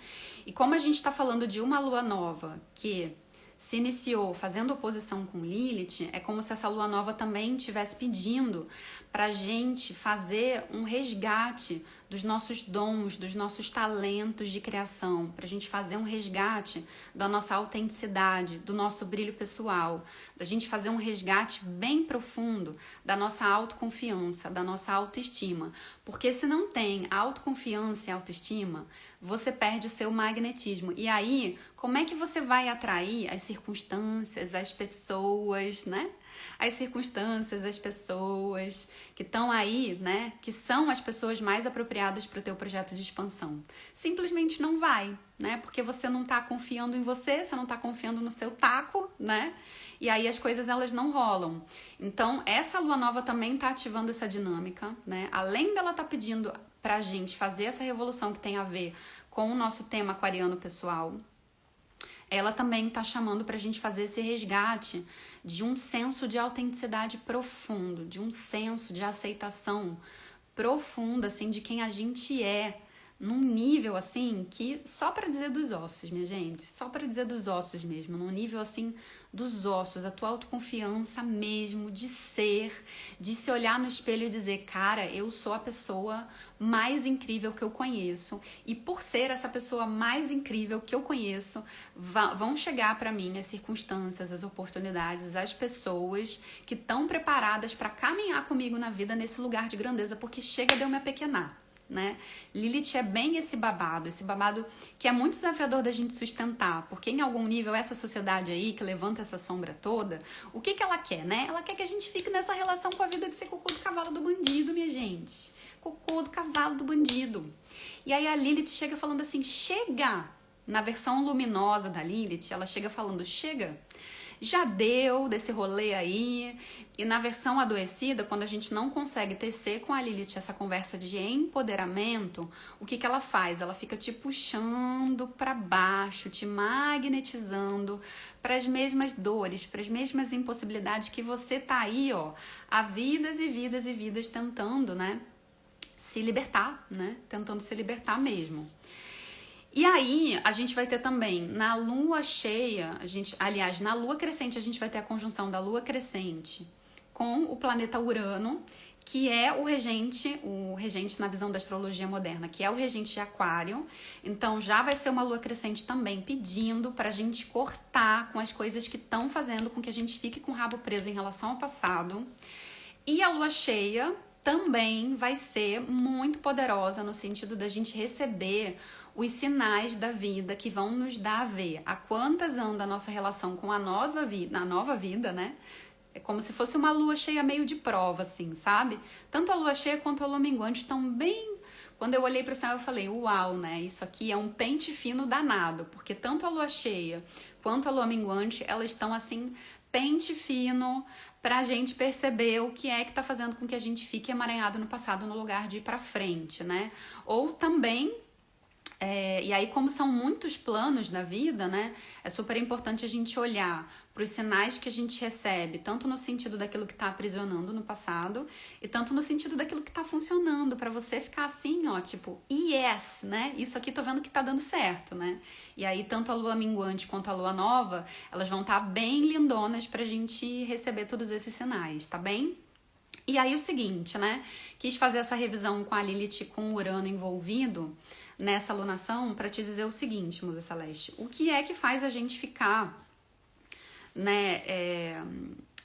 E como a gente está falando de uma lua nova que se iniciou fazendo oposição com Lilith, é como se essa lua nova também estivesse pedindo para a gente fazer um resgate dos nossos dons, dos nossos talentos de criação, para a gente fazer um resgate da nossa autenticidade, do nosso brilho pessoal, da gente fazer um resgate bem profundo da nossa autoconfiança, da nossa autoestima. Porque se não tem autoconfiança e autoestima, você perde o seu magnetismo. E aí, como é que você vai atrair as circunstâncias, as pessoas, né? As circunstâncias, as pessoas que estão aí, né? Que são as pessoas mais apropriadas para o teu projeto de expansão. Simplesmente não vai, né? Porque você não está confiando em você, você não está confiando no seu taco, né? E aí as coisas elas não rolam. Então, essa lua nova também está ativando essa dinâmica, né? Além dela estar pedindo pra gente fazer essa revolução que tem a ver com o nosso tema aquariano pessoal, ela também está chamando pra gente fazer esse resgate de um senso de autenticidade profundo, de um senso de aceitação profunda, assim, de quem a gente é, num nível, assim, que só pra dizer dos ossos, minha gente, só pra dizer dos ossos mesmo, num nível, assim, dos ossos, a tua autoconfiança mesmo, de ser, de se olhar no espelho e dizer, cara, eu sou a pessoa mais incrível que eu conheço, e por ser essa pessoa mais incrível que eu conheço, vão chegar pra mim as circunstâncias, as oportunidades, as pessoas que estão preparadas pra caminhar comigo na vida nesse lugar de grandeza, porque chega de eu me apequenar. Né? Lilith é bem esse babado que é muito desafiador da gente sustentar, porque em algum nível essa sociedade aí que levanta essa sombra toda, o que ela quer, né? Ela quer que a gente fique nessa relação com a vida de ser cocô do cavalo do bandido, minha gente. Cocô do cavalo do bandido. E aí a Lilith chega falando assim, chega! Na versão luminosa da Lilith, ela chega falando, chega! Já deu desse rolê aí. E na versão adoecida, quando a gente não consegue tecer com a Lilith essa conversa de empoderamento, o que ela faz? Ela fica te puxando para baixo, te magnetizando para as mesmas dores, para as mesmas impossibilidades que você tá aí, ó, há vidas e vidas e vidas tentando, né, se libertar, né, tentando se libertar mesmo. E aí, a gente vai ter também, na lua cheia, na lua crescente, a gente vai ter a conjunção da lua crescente com o planeta Urano, que é o regente na visão da astrologia moderna, que é o regente de Aquário. Então, já vai ser uma lua crescente também pedindo pra gente cortar com as coisas que estão fazendo com que a gente fique com o rabo preso em relação ao passado. E a lua cheia também vai ser muito poderosa no sentido da gente receber os sinais da vida que vão nos dar a ver a quantas anda a nossa relação com a nova vida, né? É como se fosse uma lua cheia meio de prova, assim, sabe? Tanto a lua cheia quanto a lua minguante estão bem... Quando eu olhei para o céu, eu falei, uau, né? Isso aqui é um pente fino danado, porque tanto a lua cheia quanto a lua minguante, elas estão assim, pente fino, pra gente perceber o que é que tá fazendo com que a gente fique emaranhado no passado no lugar de ir pra frente, né? Ou também... e aí, como são muitos planos da vida, né, é super importante a gente olhar para os sinais que a gente recebe, tanto no sentido daquilo que está aprisionando no passado, e tanto no sentido daquilo que está funcionando, para você ficar assim, ó, tipo, yes, né, isso aqui tô vendo que tá dando certo, né, e aí tanto a lua minguante quanto a lua nova, elas vão estar bem lindonas pra gente receber todos esses sinais, tá bem? E aí o seguinte, né, quis fazer essa revisão com a Lilith, com o Urano envolvido nessa alunação para te dizer o seguinte, Musa Celeste, o que é que faz a gente ficar, né,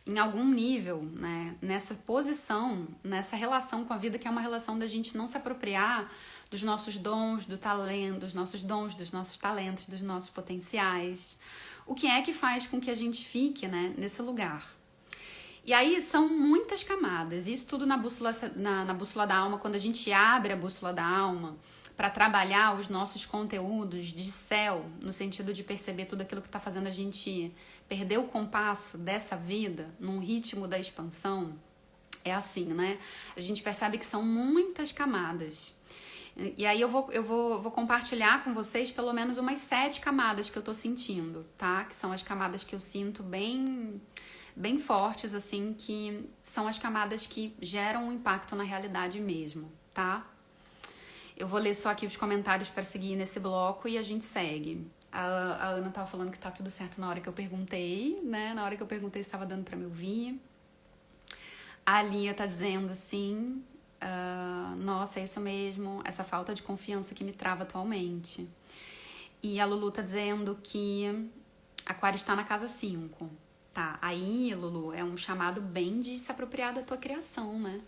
em algum nível, né, nessa posição, nessa relação com a vida, que é uma relação da gente não se apropriar dos nossos dons, do talento, dos nossos dons, dos nossos talentos, dos nossos potenciais. O que é que faz com que a gente fique, né, nesse lugar? E aí são muitas camadas, isso tudo na bússola, na bússola da alma, quando a gente abre a bússola da alma para trabalhar os nossos conteúdos de céu, no sentido de perceber tudo aquilo que está fazendo a gente perder o compasso dessa vida, num ritmo da expansão, é assim, né? A gente percebe que são muitas camadas. E aí eu vou compartilhar com vocês pelo menos umas 7 camadas que eu tô sentindo, tá? Que são as camadas que eu sinto bem fortes, assim, que são as camadas que geram um impacto na realidade mesmo, tá? Eu vou ler só aqui os comentários para seguir nesse bloco e a gente segue. A Ana tava falando que tá tudo certo na hora que eu perguntei, né? Na hora que eu perguntei se estava dando para me ouvir. A Lia tá dizendo assim, nossa, é isso mesmo, essa falta de confiança que me trava atualmente. E a Lulu tá dizendo que Aquário está na casa 5. Tá, aí, Lulu, é um chamado bem de se apropriar da tua criação, né?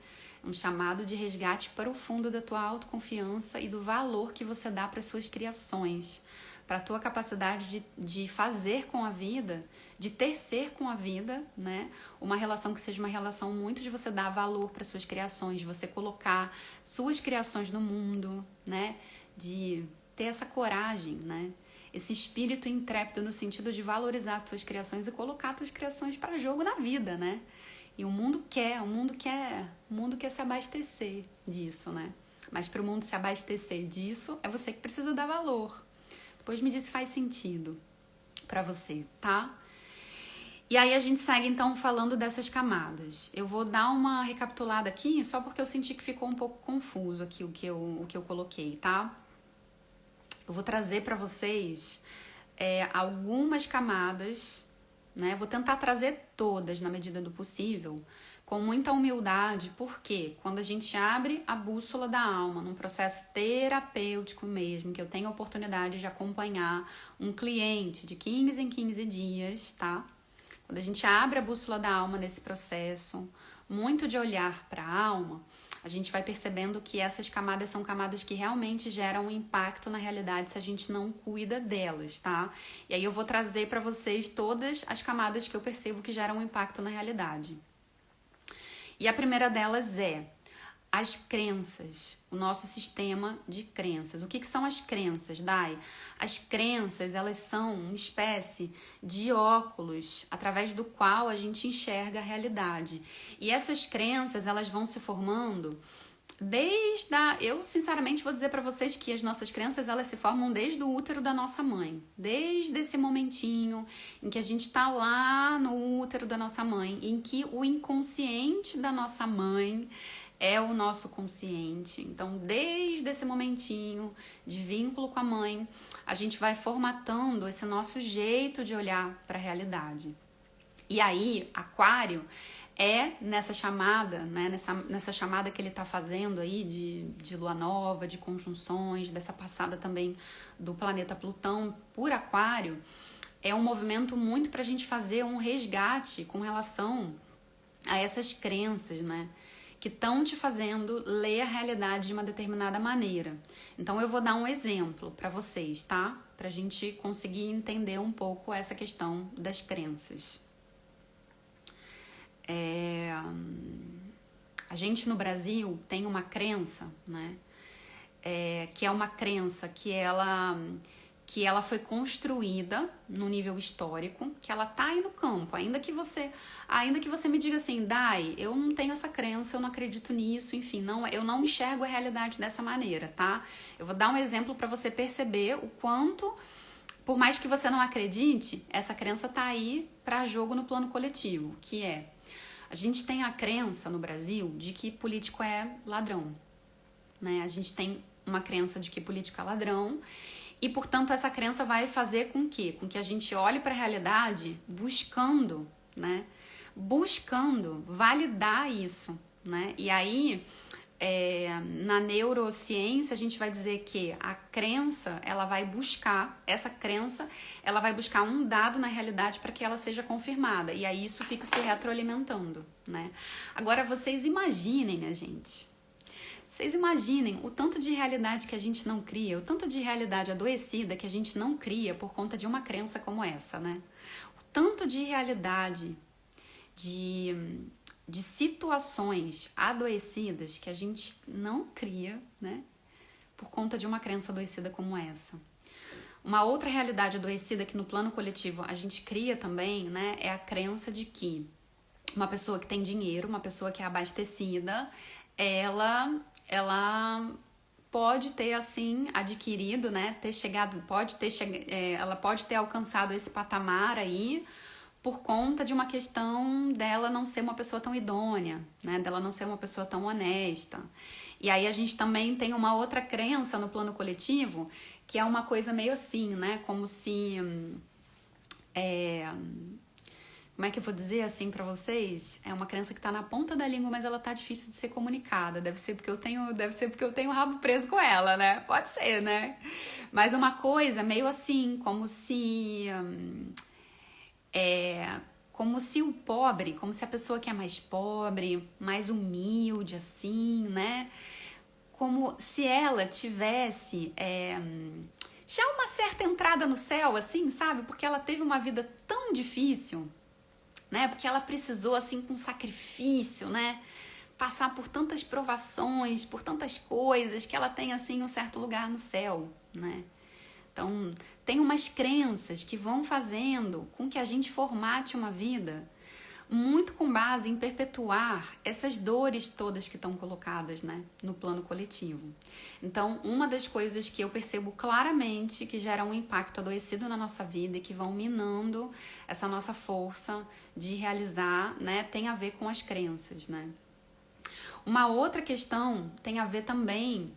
Um chamado de resgate profundo da tua autoconfiança e do valor que você dá para as suas criações, para a tua capacidade de fazer com a vida, de tecer com a vida, né? Uma relação que seja uma relação muito de você dar valor para suas criações, de você colocar suas criações no mundo, né? De ter essa coragem, né? Esse espírito intrépido no sentido de valorizar as tuas criações e colocar as tuas criações para jogo na vida, né? E o mundo quer se abastecer disso, né? Mas para o mundo se abastecer disso, é você que precisa dar valor. Depois me diz se faz sentido para você, tá? E aí a gente segue então falando dessas camadas. Eu vou dar uma recapitulada aqui, só porque eu senti que ficou um pouco confuso aqui o que eu coloquei, tá? Eu vou trazer para vocês algumas camadas, né? Vou tentar trazer todas na medida do possível, com muita humildade, porque quando a gente abre a bússola da alma, num processo terapêutico mesmo, que eu tenho a oportunidade de acompanhar um cliente de 15 em 15 dias, tá? Quando a gente abre a bússola da alma nesse processo, muito de olhar para a alma, a gente vai percebendo que essas camadas são camadas que realmente geram um impacto na realidade se a gente não cuida delas, tá? E aí eu vou trazer para vocês todas as camadas que eu percebo que geram um impacto na realidade. E a primeira delas é as crenças, o nosso sistema de crenças. O que são as crenças, Dai? As crenças, elas são uma espécie de óculos através do qual a gente enxerga a realidade. E essas crenças, elas vão se formando eu sinceramente vou dizer para vocês que as nossas crenças, elas se formam desde o útero da nossa mãe. Desde esse momentinho em que a gente tá lá no útero da nossa mãe, em que o inconsciente da nossa mãe é o nosso consciente. Então, desde esse momentinho de vínculo com a mãe, a gente vai formatando esse nosso jeito de olhar para a realidade. E aí, Aquário nessa chamada, né, nessa chamada que ele está fazendo aí de lua nova, de conjunções, dessa passada também do planeta Plutão por Aquário, é um movimento muito para a gente fazer um resgate com relação a essas crenças, né, que estão te fazendo ler a realidade de uma determinada maneira. Então eu vou dar um exemplo para vocês, tá? Pra gente conseguir entender um pouco essa questão das crenças. A gente no Brasil tem uma crença, né? Que é uma crença que ela foi construída no nível histórico, que ela tá aí no campo, ainda que você me diga assim, Dai, eu não tenho essa crença, eu não acredito nisso, enfim, eu não enxergo a realidade dessa maneira, tá? Eu vou dar um exemplo para você perceber o quanto, por mais que você não acredite, essa crença tá aí para jogo no plano coletivo, que é, a gente tem a crença no Brasil de que político é ladrão, né? A gente tem uma crença de que político é ladrão e, portanto, essa crença vai fazer com que a gente olhe para a realidade buscando, né? Buscando validar isso, né? E aí, na neurociência, a gente vai dizer que a crença, ela vai buscar um dado na realidade para que ela seja confirmada. E aí isso fica se retroalimentando, né? Agora, vocês imaginem, minha gente, vocês imaginem o tanto de realidade que a gente não cria, o tanto de realidade adoecida que a gente não cria por conta de uma crença como essa, né? O tanto de realidade, de situações adoecidas que a gente não cria, né? Por conta de uma crença adoecida como essa. Uma outra realidade adoecida que no plano coletivo a gente cria também, né? É a crença de que uma pessoa que tem dinheiro, uma pessoa que é abastecida, ela pode ter, assim, adquirido, né, ela pode ter alcançado esse patamar aí por conta de uma questão dela não ser uma pessoa tão idônea, né, dela não ser uma pessoa tão honesta. E aí a gente também tem uma outra crença no plano coletivo, que é uma coisa meio assim, né, como se... Como é que eu vou dizer assim pra vocês? É uma crença que tá na ponta da língua, mas ela tá difícil de ser comunicada. Deve ser porque eu tenho o rabo preso com ela, né? Pode ser, né? Mas uma coisa meio assim, como se o pobre, como se a pessoa que é mais pobre, mais humilde, assim, né? Como se ela tivesse já uma certa entrada no céu, assim, sabe? Porque ela teve uma vida tão difícil, né? Porque ela precisou, assim, com sacrifício, né? Passar por tantas provações, por tantas coisas, que ela tem, assim, um certo lugar no céu, né? Então, tem umas crenças que vão fazendo com que a gente formate uma vida muito com base em perpetuar essas dores todas que estão colocadas, né, no plano coletivo. Então, uma das coisas que eu percebo claramente que gera um impacto adoecido na nossa vida e que vão minando essa nossa força de realizar, né, tem a ver com as crenças, né. Uma outra questão tem a ver também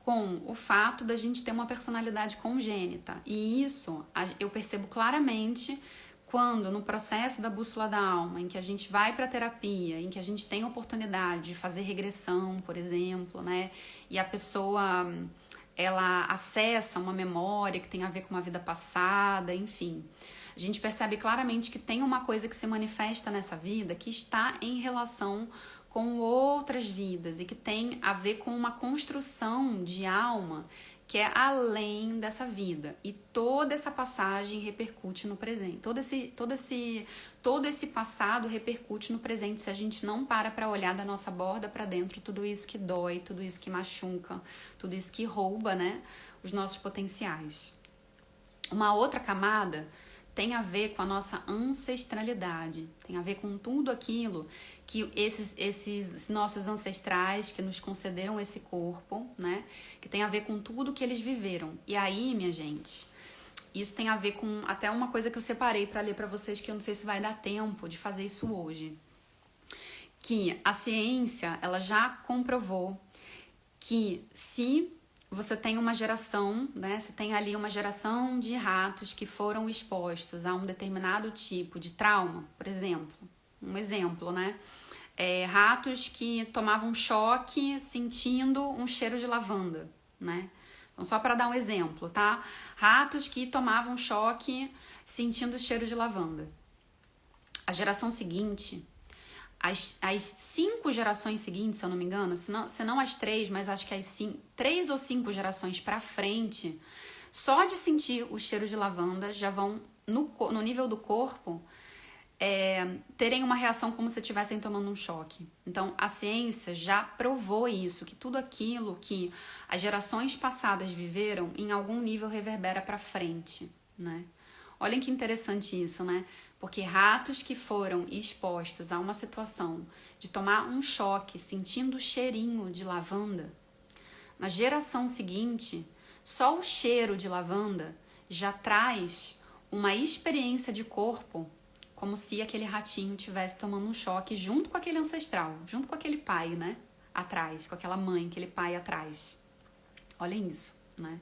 com o fato da gente ter uma personalidade congênita. E isso eu percebo claramente quando no processo da bússola da alma, em que a gente vai para a terapia, em que a gente tem a oportunidade de fazer regressão, por exemplo, né? E a pessoa, ela acessa uma memória que tem a ver com uma vida passada, enfim. A gente percebe claramente que tem uma coisa que se manifesta nessa vida que está em relação com outras vidas e que tem a ver com uma construção de alma que é além dessa vida. E toda essa passagem repercute no presente. Todo esse passado repercute no presente se a gente não para olhar da nossa borda para dentro tudo isso que dói, tudo isso que machuca, tudo isso que rouba, né, os nossos potenciais. Uma outra camada tem a ver com a nossa ancestralidade, tem a ver com tudo aquilo que esses nossos ancestrais que nos concederam esse corpo, né? Que tem a ver com tudo que eles viveram. E aí, minha gente, isso tem a ver com até uma coisa que eu separei para ler para vocês, que eu não sei se vai dar tempo de fazer isso hoje. Que a ciência, ela já comprovou que se você tem uma geração, né? Você tem ali uma geração de ratos que foram expostos a um determinado tipo de trauma, por exemplo. Um exemplo, né? Ratos que tomavam choque sentindo um cheiro de lavanda, né? Então, só para dar um exemplo, tá? Ratos que tomavam choque sentindo o cheiro de lavanda. A geração seguinte, as 5 gerações seguintes, se eu não me engano, se não as 3, mas acho que as 3 ou 5 gerações para frente, só de sentir o cheiro de lavanda já vão, no nível do corpo, terem uma reação como se estivessem tomando um choque. Então, a ciência já provou isso, que tudo aquilo que as gerações passadas viveram, em algum nível reverbera para frente, né? Olhem que interessante isso, né? Porque ratos que foram expostos a uma situação de tomar um choque, sentindo o cheirinho de lavanda, na geração seguinte, só o cheiro de lavanda já traz uma experiência de corpo como se aquele ratinho estivesse tomando um choque junto com aquele ancestral, junto com aquele pai, né? Atrás, com aquela mãe, aquele pai atrás. Olhem isso, né?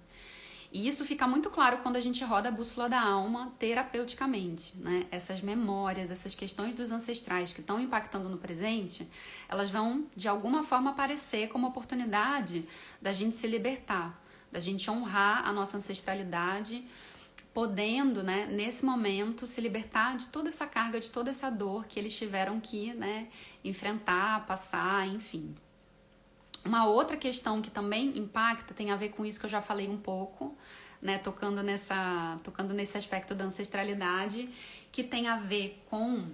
E isso fica muito claro quando a gente roda a bússola da alma terapeuticamente, né? Essas memórias, essas questões dos ancestrais que estão impactando no presente, elas vão de alguma forma aparecer como oportunidade da gente se libertar, da gente honrar a nossa ancestralidade, podendo, né, nesse momento, se libertar de toda essa carga, de toda essa dor que eles tiveram que, né, enfrentar, passar, enfim. Uma outra questão que também impacta tem a ver com isso que eu já falei um pouco, né, tocando nesse aspecto da ancestralidade, que tem a ver com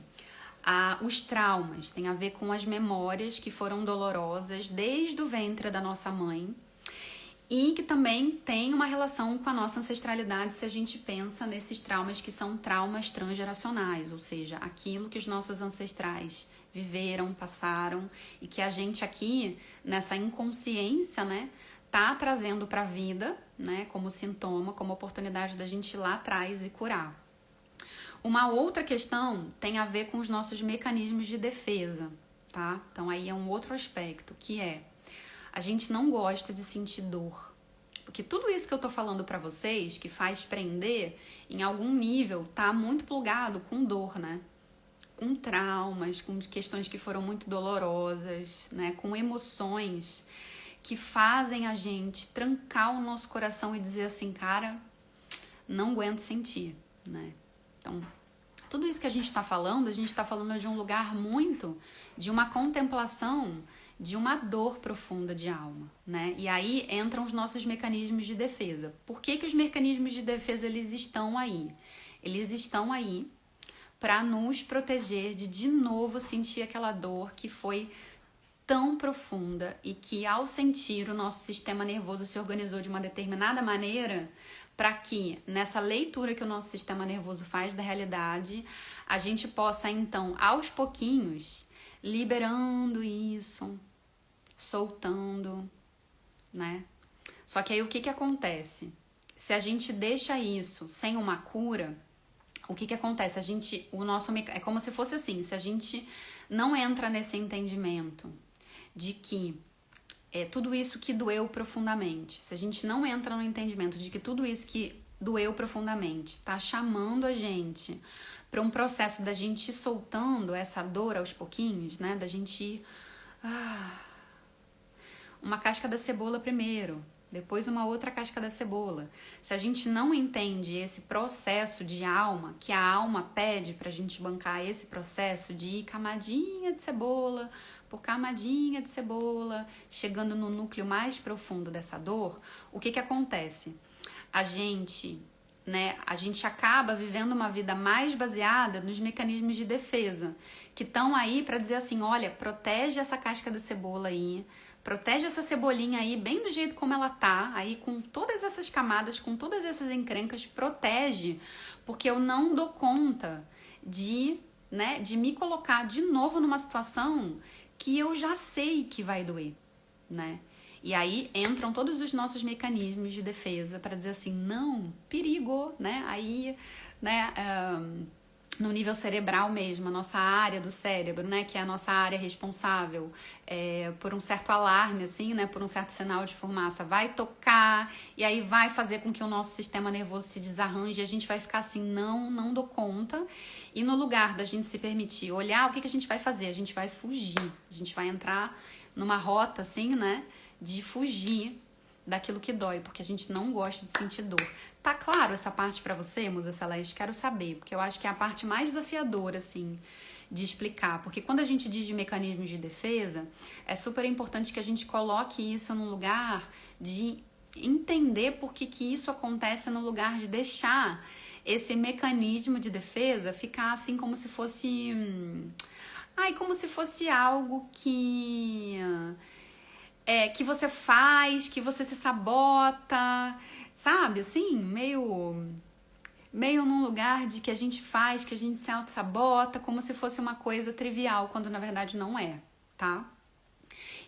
os traumas, tem a ver com as memórias que foram dolorosas desde o ventre da nossa mãe e que também tem uma relação com a nossa ancestralidade se a gente pensa nesses traumas que são traumas transgeracionais, ou seja, aquilo que os nossos ancestrais viveram, passaram e que a gente aqui, nessa inconsciência, né, tá trazendo para a vida, né, como sintoma, como oportunidade da gente ir lá atrás e curar. Uma outra questão tem a ver com os nossos mecanismos de defesa, tá? Então aí é um outro aspecto, que é a gente não gosta de sentir dor. Porque tudo isso que eu tô falando para vocês, que faz prender, em algum nível, tá muito plugado com dor, né? Com traumas, com questões que foram muito dolorosas, né? Com emoções que fazem a gente trancar o nosso coração e dizer assim, cara, não aguento sentir, né? Então, tudo isso que a gente tá falando de um lugar muito de uma contemplação de uma dor profunda de alma, né? E aí entram os nossos mecanismos de defesa. Por que os mecanismos de defesa eles estão aí? Eles estão aí para nos proteger de novo sentir aquela dor que foi tão profunda e que ao sentir o nosso sistema nervoso se organizou de uma determinada maneira para que nessa leitura que o nosso sistema nervoso faz da realidade, a gente possa então aos pouquinhos liberando isso, soltando, né? Só que aí o que acontece? Se a gente deixa isso sem uma cura, o que acontece? É como se fosse assim, se a gente não entra nesse entendimento de que tudo isso que doeu profundamente, se a gente não entra no entendimento de que tudo isso que doeu profundamente tá chamando a gente para um processo da gente ir soltando essa dor aos pouquinhos, né? Da gente ir uma casca da cebola primeiro, depois uma outra casca da cebola. Se a gente não entende esse processo de alma, que a alma pede pra gente bancar esse processo de ir camadinha de cebola por camadinha de cebola, chegando no núcleo mais profundo dessa dor, o que acontece? A gente acaba vivendo uma vida mais baseada nos mecanismos de defesa, que estão aí para dizer assim, olha, protege essa casca da cebola aí, protege essa cebolinha aí bem do jeito como ela tá, aí com todas essas camadas, com todas essas encrencas, protege, porque eu não dou conta de me colocar de novo numa situação que eu já sei que vai doer, né? E aí entram todos os nossos mecanismos de defesa para dizer assim, não, perigo, né? Aí, né, no nível cerebral mesmo, a nossa área do cérebro, né, que é a nossa área responsável por um certo alarme, assim, né, por um certo sinal de fumaça, vai tocar e aí vai fazer com que o nosso sistema nervoso se desarranje e a gente vai ficar assim, não dou conta. E no lugar da gente se permitir olhar, o que a gente vai fazer? A gente vai fugir, a gente vai entrar numa rota, assim, né, de fugir daquilo que dói, porque a gente não gosta de sentir dor. Tá claro essa parte pra você, Musa Celeste? Quero saber, porque eu acho que é a parte mais desafiadora, assim, de explicar. Porque quando a gente diz de mecanismos de defesa, é super importante que a gente coloque isso num lugar de entender por que isso acontece, no lugar de deixar esse mecanismo de defesa ficar assim como se fosse... como se fosse algo que você faz, que você se sabota, sabe? Assim, meio num lugar de que a gente faz, que a gente se auto-sabota, como se fosse uma coisa trivial, quando na verdade não é, tá?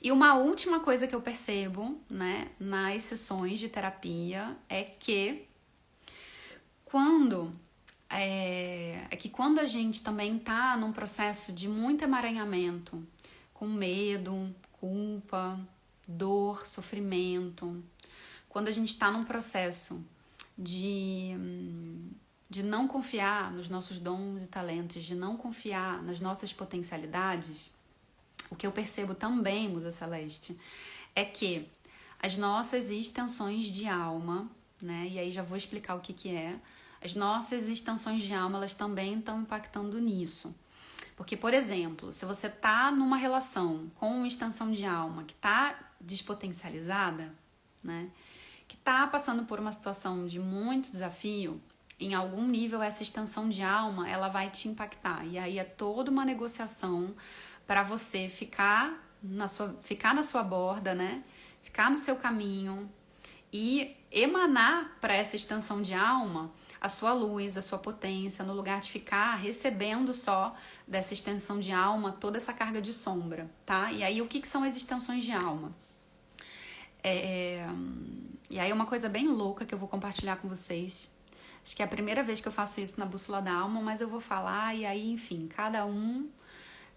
E uma última coisa que eu percebo, né, nas sessões de terapia é que quando a gente também tá num processo de muito emaranhamento, com medo, culpa, dor, sofrimento, quando a gente tá num processo de não confiar nos nossos dons e talentos, de não confiar nas nossas potencialidades, o que eu percebo também, Musa Celeste, é que as nossas extensões de alma, né? E aí já vou explicar o que é. As nossas extensões de alma, elas também estão impactando nisso. Porque, por exemplo, se você tá numa relação com uma extensão de alma que tá despotencializada, né? Que tá passando por uma situação de muito desafio, em algum nível essa extensão de alma, ela vai te impactar. E aí é toda uma negociação para você ficar na sua borda, né? Ficar no seu caminho e emanar para essa extensão de alma a sua luz, a sua potência, no lugar de ficar recebendo só dessa extensão de alma toda essa carga de sombra, tá? E aí o que são as extensões de alma? E aí uma coisa bem louca que eu vou compartilhar com vocês. Acho que é a primeira vez que eu faço isso na Bússola da Alma, mas eu vou falar e aí, enfim, cada um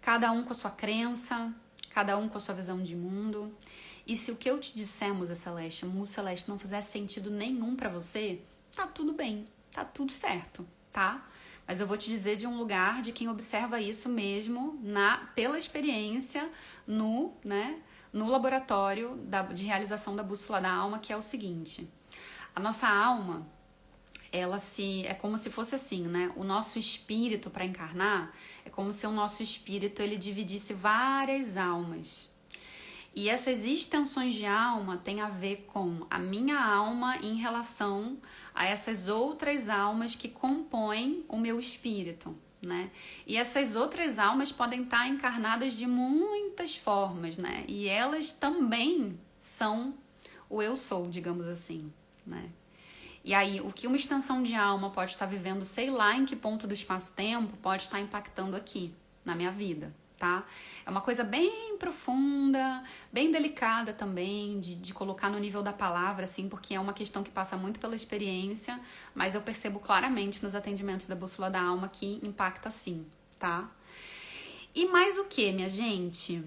com a sua crença, cada um com a sua visão de mundo. E se o que eu te disser, Musa Celeste, não fizer sentido nenhum pra você, tá tudo bem, tá tudo certo, tá? Mas eu vou te dizer de um lugar de quem observa isso mesmo pela experiência no laboratório de realização da Bússola da Alma, que é o seguinte: a nossa alma, é como se fosse assim, né? O nosso espírito para encarnar é como se o nosso espírito ele dividisse várias almas. E essas extensões de alma têm a ver com a minha alma em relação a essas outras almas que compõem o meu espírito, né? E essas outras almas podem estar encarnadas de muitas formas, né? E elas também são o eu sou, digamos assim, né? E aí, o que uma extensão de alma pode estar vivendo, sei lá em que ponto do espaço-tempo, pode estar impactando aqui, na minha vida, tá? É uma coisa bem profunda, bem delicada também, de colocar no nível da palavra, assim, porque é uma questão que passa muito pela experiência, mas eu percebo claramente nos atendimentos da Bússola da Alma que impacta sim, tá? E mais o que, minha gente?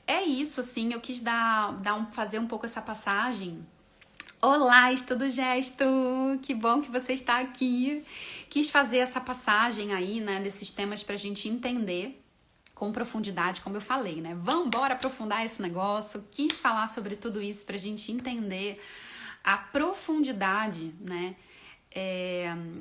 É isso, assim, eu quis fazer um pouco essa passagem. Olá, Estudo Gesto! Que bom que você está aqui. Quis fazer essa passagem aí, né, desses temas pra gente entender com profundidade, como eu falei, né? Vamos embora aprofundar esse negócio. Quis falar sobre tudo isso pra gente entender a profundidade, né?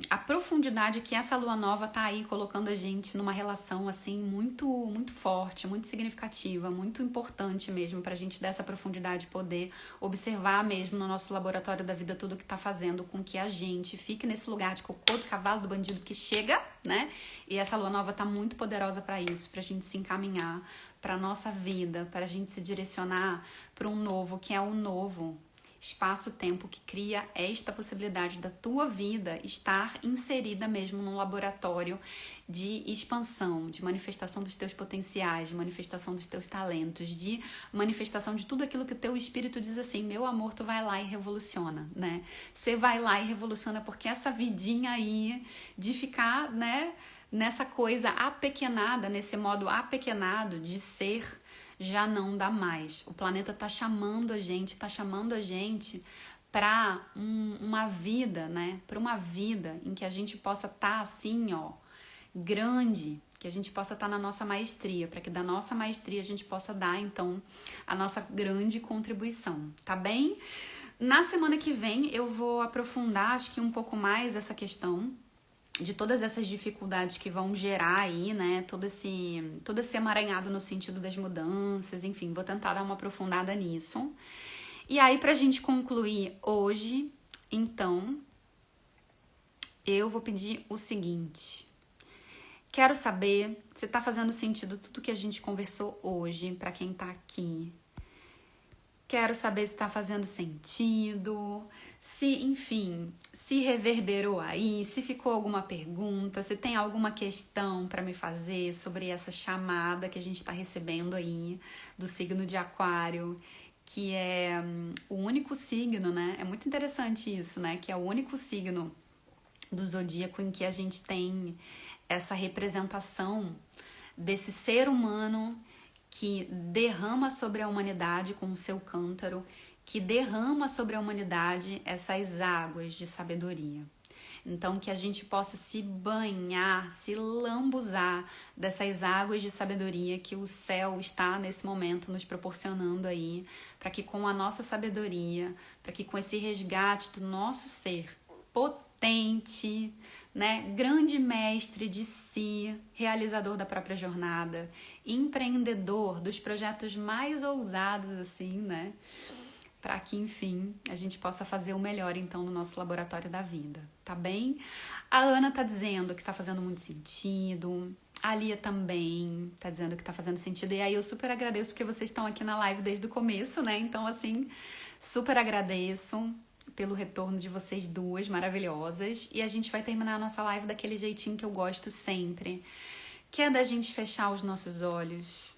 A profundidade que essa lua nova tá aí colocando a gente numa relação assim muito, muito forte, muito significativa, muito importante mesmo pra gente dessa profundidade poder observar mesmo no nosso laboratório da vida tudo que tá fazendo com que a gente fique nesse lugar de cocô do cavalo do bandido que chega, né? E essa lua nova tá muito poderosa pra isso, pra gente se encaminhar pra nossa vida, pra gente se direcionar pra um novo, que é um novo espaço-tempo que cria esta possibilidade da tua vida estar inserida mesmo num laboratório de expansão, de manifestação dos teus potenciais, de manifestação dos teus talentos, de manifestação de tudo aquilo que o teu espírito diz assim: meu amor, tu vai lá e revoluciona, né? Você vai lá e revoluciona, porque essa vidinha aí de ficar, né, nessa coisa apequenada, nesse modo apequenado de ser, já não dá mais. O planeta tá chamando a gente para uma vida, né? Para uma vida em que a gente possa estar assim, ó, grande, que a gente possa estar na nossa maestria, para que da nossa maestria a gente possa dar, então, a nossa grande contribuição, tá bem? Na semana que vem eu vou aprofundar, acho que um pouco mais essa questão de todas essas dificuldades que vão gerar aí, né, todo esse emaranhado no sentido das mudanças, enfim, vou tentar dar uma aprofundada nisso. E aí, pra gente concluir hoje, então, eu vou pedir o seguinte. Quero saber se tá fazendo sentido tudo que a gente conversou hoje, pra quem tá aqui. Quero saber se tá fazendo sentido, se, enfim, se reverberou aí, se ficou alguma pergunta, se tem alguma questão pra me fazer sobre essa chamada que a gente tá recebendo aí do signo de Aquário, que é o único signo, né? É muito interessante isso, né? Que é o único signo do zodíaco em que a gente tem essa representação desse ser humano que derrama sobre a humanidade com o seu cântaro, que derrama sobre a humanidade essas águas de sabedoria. Então, que a gente possa se banhar, se lambuzar dessas águas de sabedoria que o céu está nesse momento nos proporcionando aí, para que com a nossa sabedoria, para que com esse resgate do nosso ser potente, né, grande mestre de si, realizador da própria jornada, empreendedor dos projetos mais ousados, assim, né, para que, enfim, a gente possa fazer o melhor, então, no nosso laboratório da vida, tá bem? A Ana tá dizendo que tá fazendo muito sentido, a Lia também tá dizendo que tá fazendo sentido, e aí eu super agradeço porque vocês estão aqui na live desde o começo, né, então, assim, super agradeço pelo retorno de vocês duas maravilhosas, e a gente vai terminar a nossa live daquele jeitinho que eu gosto sempre, que é da gente fechar os nossos olhos.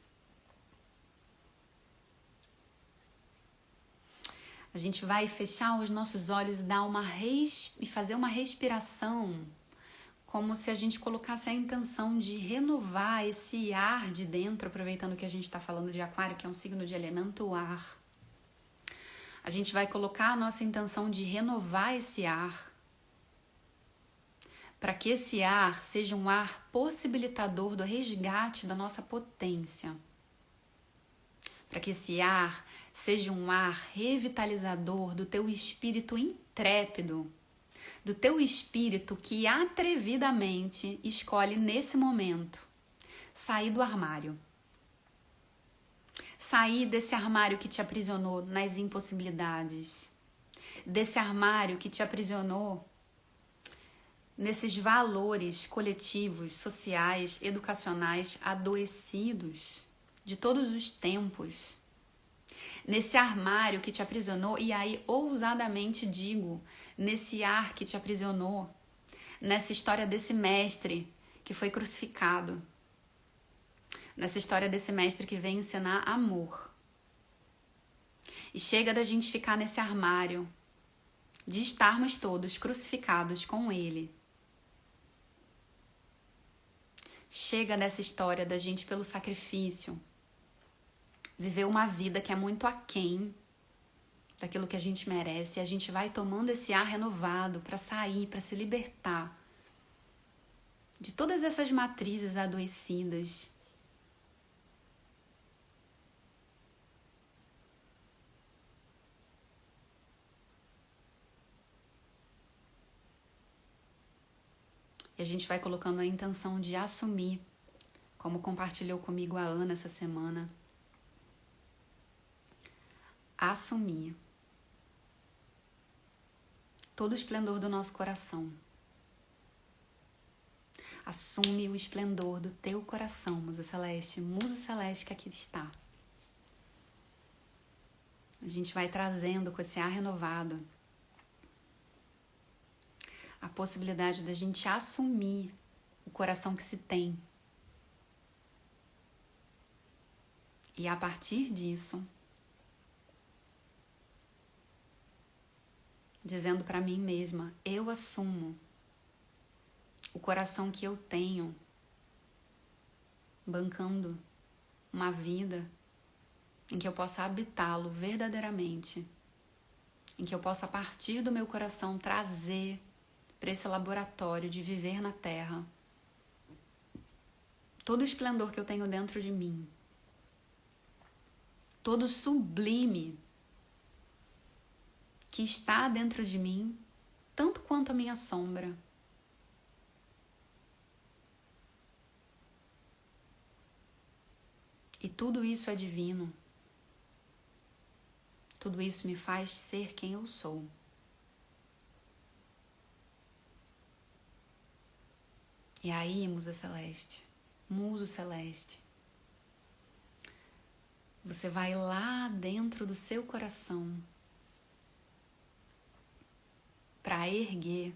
A gente vai fechar os nossos olhos e dar e fazer uma respiração, como se a gente colocasse a intenção de renovar esse ar de dentro, aproveitando que a gente está falando de Aquário, que é um signo de elemento ar. A gente vai colocar a nossa intenção de renovar esse ar, para que esse ar seja um ar possibilitador do resgate da nossa potência. Para que esse ar seja um ar revitalizador do teu espírito intrépido, do teu espírito que atrevidamente escolhe nesse momento sair do armário. Sair desse armário que te aprisionou nas impossibilidades, desse armário que te aprisionou nesses valores coletivos, sociais, educacionais adoecidos de todos os tempos, nesse armário que te aprisionou, e aí ousadamente digo, nesse ar que te aprisionou, nessa história desse mestre que foi crucificado, nessa história desse mestre que vem ensinar amor. E chega da gente ficar nesse armário, de estarmos todos crucificados com ele. Chega dessa história da gente, pelo sacrifício, viver uma vida que é muito aquém daquilo que a gente merece. E a gente vai tomando esse ar renovado para sair, para se libertar de todas essas matrizes adoecidas. E a gente vai colocando a intenção de assumir, como compartilhou comigo a Ana essa semana. Assumir todo o esplendor do nosso coração. Assume o esplendor do teu coração, musa celeste, muso celeste que aqui está. A gente vai trazendo com esse ar renovado a possibilidade da gente assumir o coração que se tem. E a partir disso, dizendo para mim mesma, eu assumo o coração que eu tenho, bancando uma vida em que eu possa habitá-lo verdadeiramente, em que eu possa, a partir do meu coração, trazer para esse laboratório de viver na Terra todo o esplendor que eu tenho dentro de mim, todo o sublime que está dentro de mim, tanto quanto a minha sombra. E tudo isso é divino. Tudo isso me faz ser quem eu sou. E aí, musa celeste, muso celeste, você vai lá dentro do seu coração para erguer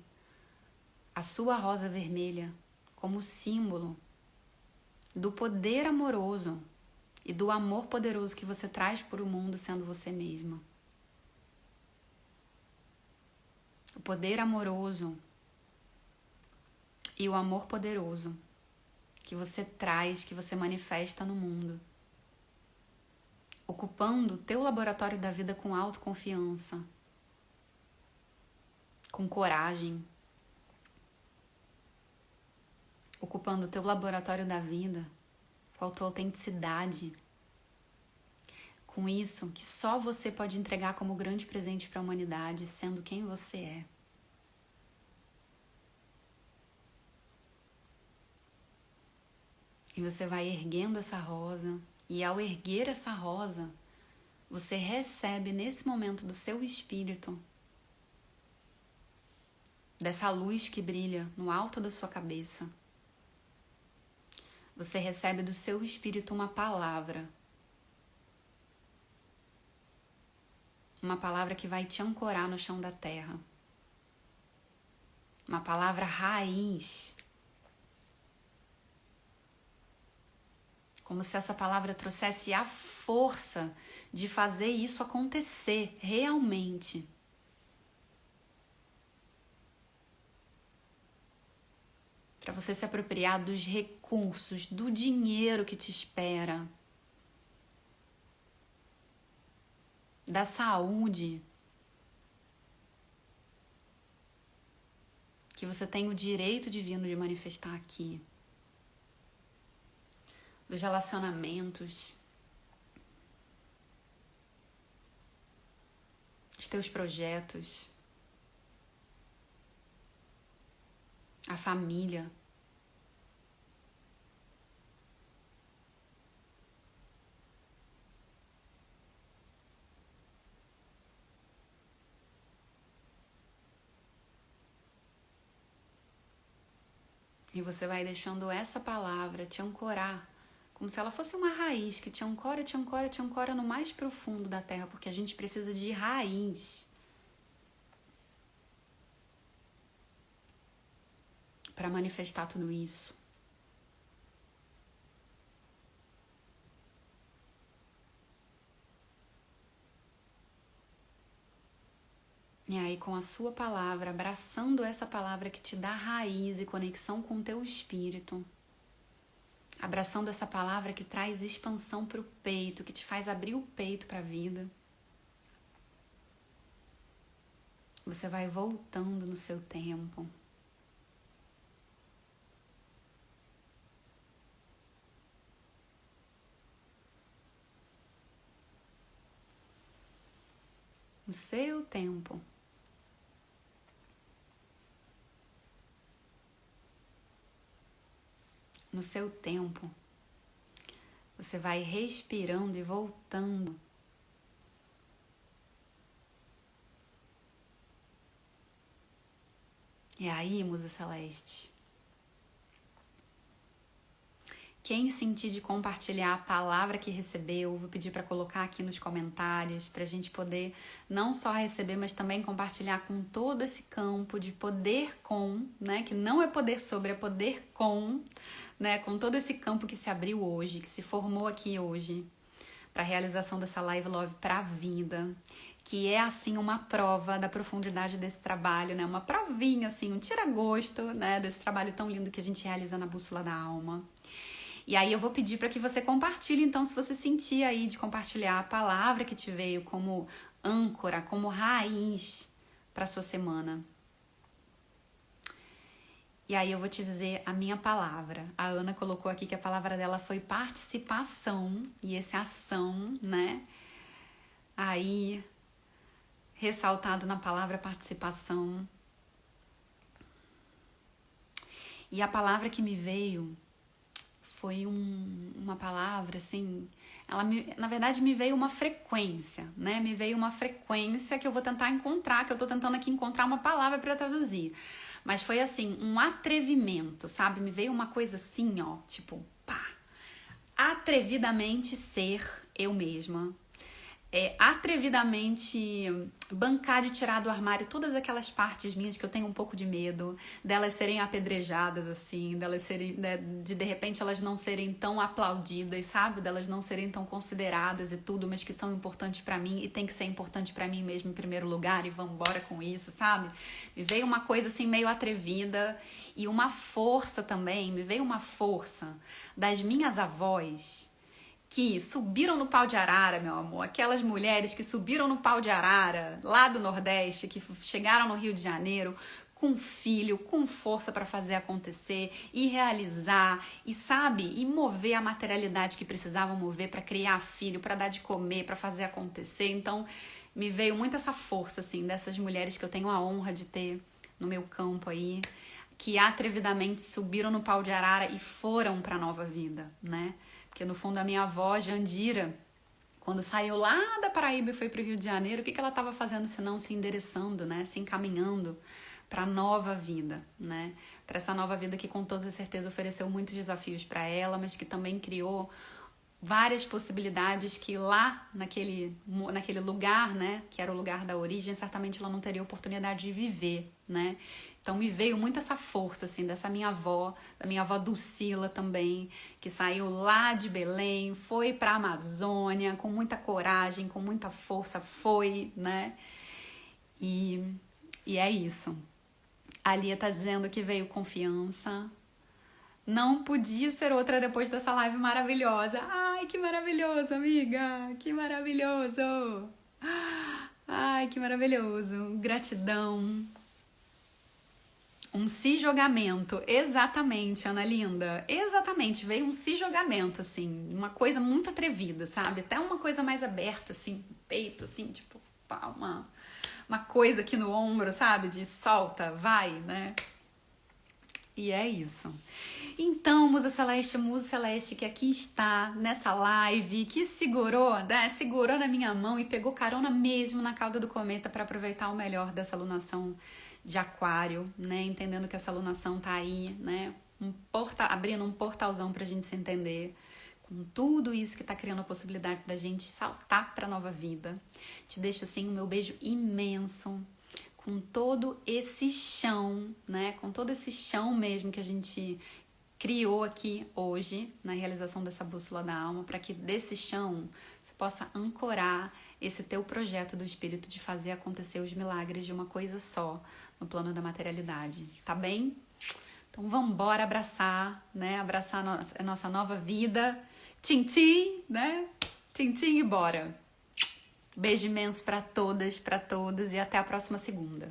a sua rosa vermelha como símbolo do poder amoroso e do amor poderoso que você traz para o mundo sendo você mesma. O poder amoroso e o amor poderoso que você traz, que você manifesta no mundo, ocupando o teu laboratório da vida com autoconfiança, com coragem, ocupando o teu laboratório da vida com a tua autenticidade, com isso que só você pode entregar como grande presente para a humanidade, sendo quem você é. E você vai erguendo essa rosa, e ao erguer essa rosa, você recebe nesse momento do seu espírito, dessa luz que brilha no alto da sua cabeça, você recebe do seu espírito uma palavra que vai te ancorar no chão da terra, uma palavra raiz, como se essa palavra trouxesse a força de fazer isso acontecer realmente. Para você se apropriar dos recursos, do dinheiro que te espera, da saúde que você tem o direito divino de manifestar aqui, dos relacionamentos, dos teus projetos, a família. E você vai deixando essa palavra te ancorar, como se ela fosse uma raiz que te ancora, te ancora, te ancora no mais profundo da terra, porque a gente precisa de raiz para manifestar tudo isso. E aí, com a sua palavra, abraçando essa palavra que te dá raiz e conexão com o teu espírito, abraçando essa palavra que traz expansão para o peito, que te faz abrir o peito para a vida, você vai voltando no seu tempo. No seu tempo. No seu tempo, você vai respirando e voltando. E aí, musa celeste, quem sentir de compartilhar a palavra que recebeu, vou pedir para colocar aqui nos comentários, para a gente poder não só receber, mas também compartilhar com todo esse campo de poder com, né? Que não é poder sobre, é poder com, né? Com todo esse campo que se abriu hoje, que se formou aqui hoje, para a realização dessa Live Love para a vida, que é assim uma prova da profundidade desse trabalho, né? Uma provinha, assim, um tira-gosto, né? Desse trabalho tão lindo que a gente realiza na Bússola da Alma. E aí eu vou pedir para que você compartilhe, então, se você sentir aí de compartilhar a palavra que te veio como âncora, como raiz para sua semana. E aí eu vou te dizer a minha palavra. A Ana colocou aqui que a palavra dela foi participação, e esse ação, né? Aí, ressaltado na palavra participação. E a palavra que me veio foi uma palavra, assim, na verdade me veio uma frequência, né? Me veio uma frequência que eu vou tentar encontrar, que eu tô tentando aqui encontrar uma palavra para traduzir. Mas foi assim, um atrevimento, sabe? Me veio uma coisa assim, ó, tipo, pá, atrevidamente ser eu mesma. Atrevidamente bancar de tirar do armário todas aquelas partes minhas que eu tenho um pouco de medo delas serem apedrejadas, assim, delas serem, de repente elas não serem tão aplaudidas, sabe? Delas não serem tão consideradas e tudo, mas que são importantes pra mim e tem que ser importante pra mim mesmo em primeiro lugar e vambora com isso, sabe? Me veio uma coisa assim meio atrevida e uma força também, me veio uma força das minhas avós que subiram no pau de arara, meu amor, aquelas mulheres que subiram no pau de arara, lá do Nordeste, que chegaram no Rio de Janeiro com filho, com força para fazer acontecer e realizar, e sabe, e mover a materialidade que precisavam mover para criar filho, para dar de comer, para fazer acontecer. Então, me veio muito essa força, assim, dessas mulheres que eu tenho a honra de ter no meu campo aí, que atrevidamente subiram no pau de arara e foram para a nova vida, né? Porque no fundo a minha avó, Jandira, quando saiu lá da Paraíba e foi para o Rio de Janeiro, o que ela estava fazendo senão se endereçando, né? Se encaminhando para a nova vida, né? Para essa nova vida que com toda certeza ofereceu muitos desafios para ela, mas que também criou várias possibilidades que lá naquele lugar, né, que era o lugar da origem, certamente ela não teria oportunidade de viver, né? Então me veio muito essa força, assim, dessa minha avó, da minha avó Dulcila também, que saiu lá de Belém, foi pra Amazônia com muita coragem, com muita força, foi, né? E é isso. A Lia tá dizendo que veio confiança. Não podia ser outra depois dessa live maravilhosa. Ai, que maravilhoso, amiga! Que maravilhoso! Ai, que maravilhoso! Gratidão. Um se jogamento, exatamente, Ana Linda. Exatamente, veio um se jogamento, assim, uma coisa muito atrevida, sabe? Até uma coisa mais aberta, assim, peito, assim, tipo, pá, uma coisa aqui no ombro, sabe? De solta, vai, né? E é isso. Então, Musa Celeste, que aqui está nessa live, que segurou, né? Segurou na minha mão e pegou carona mesmo na cauda do cometa para aproveitar o melhor dessa lunação de Aquário, né? Entendendo que essa lunação tá aí, né? Abrindo um portalzão pra gente se entender com tudo isso que tá criando a possibilidade da gente saltar pra nova vida. Te deixo assim o meu beijo imenso, com todo esse chão, né? Com todo esse chão mesmo que a gente criou aqui hoje, na realização dessa bússola da alma, para que desse chão você possa ancorar esse teu projeto do espírito de fazer acontecer os milagres de uma coisa só no plano da materialidade, tá bem? Então vamos embora abraçar, né? Abraçar a nossa nova vida. Tchim-tchim, né? Tchim-tchim e bora! Beijo imenso para todas, para todos e até a próxima segunda.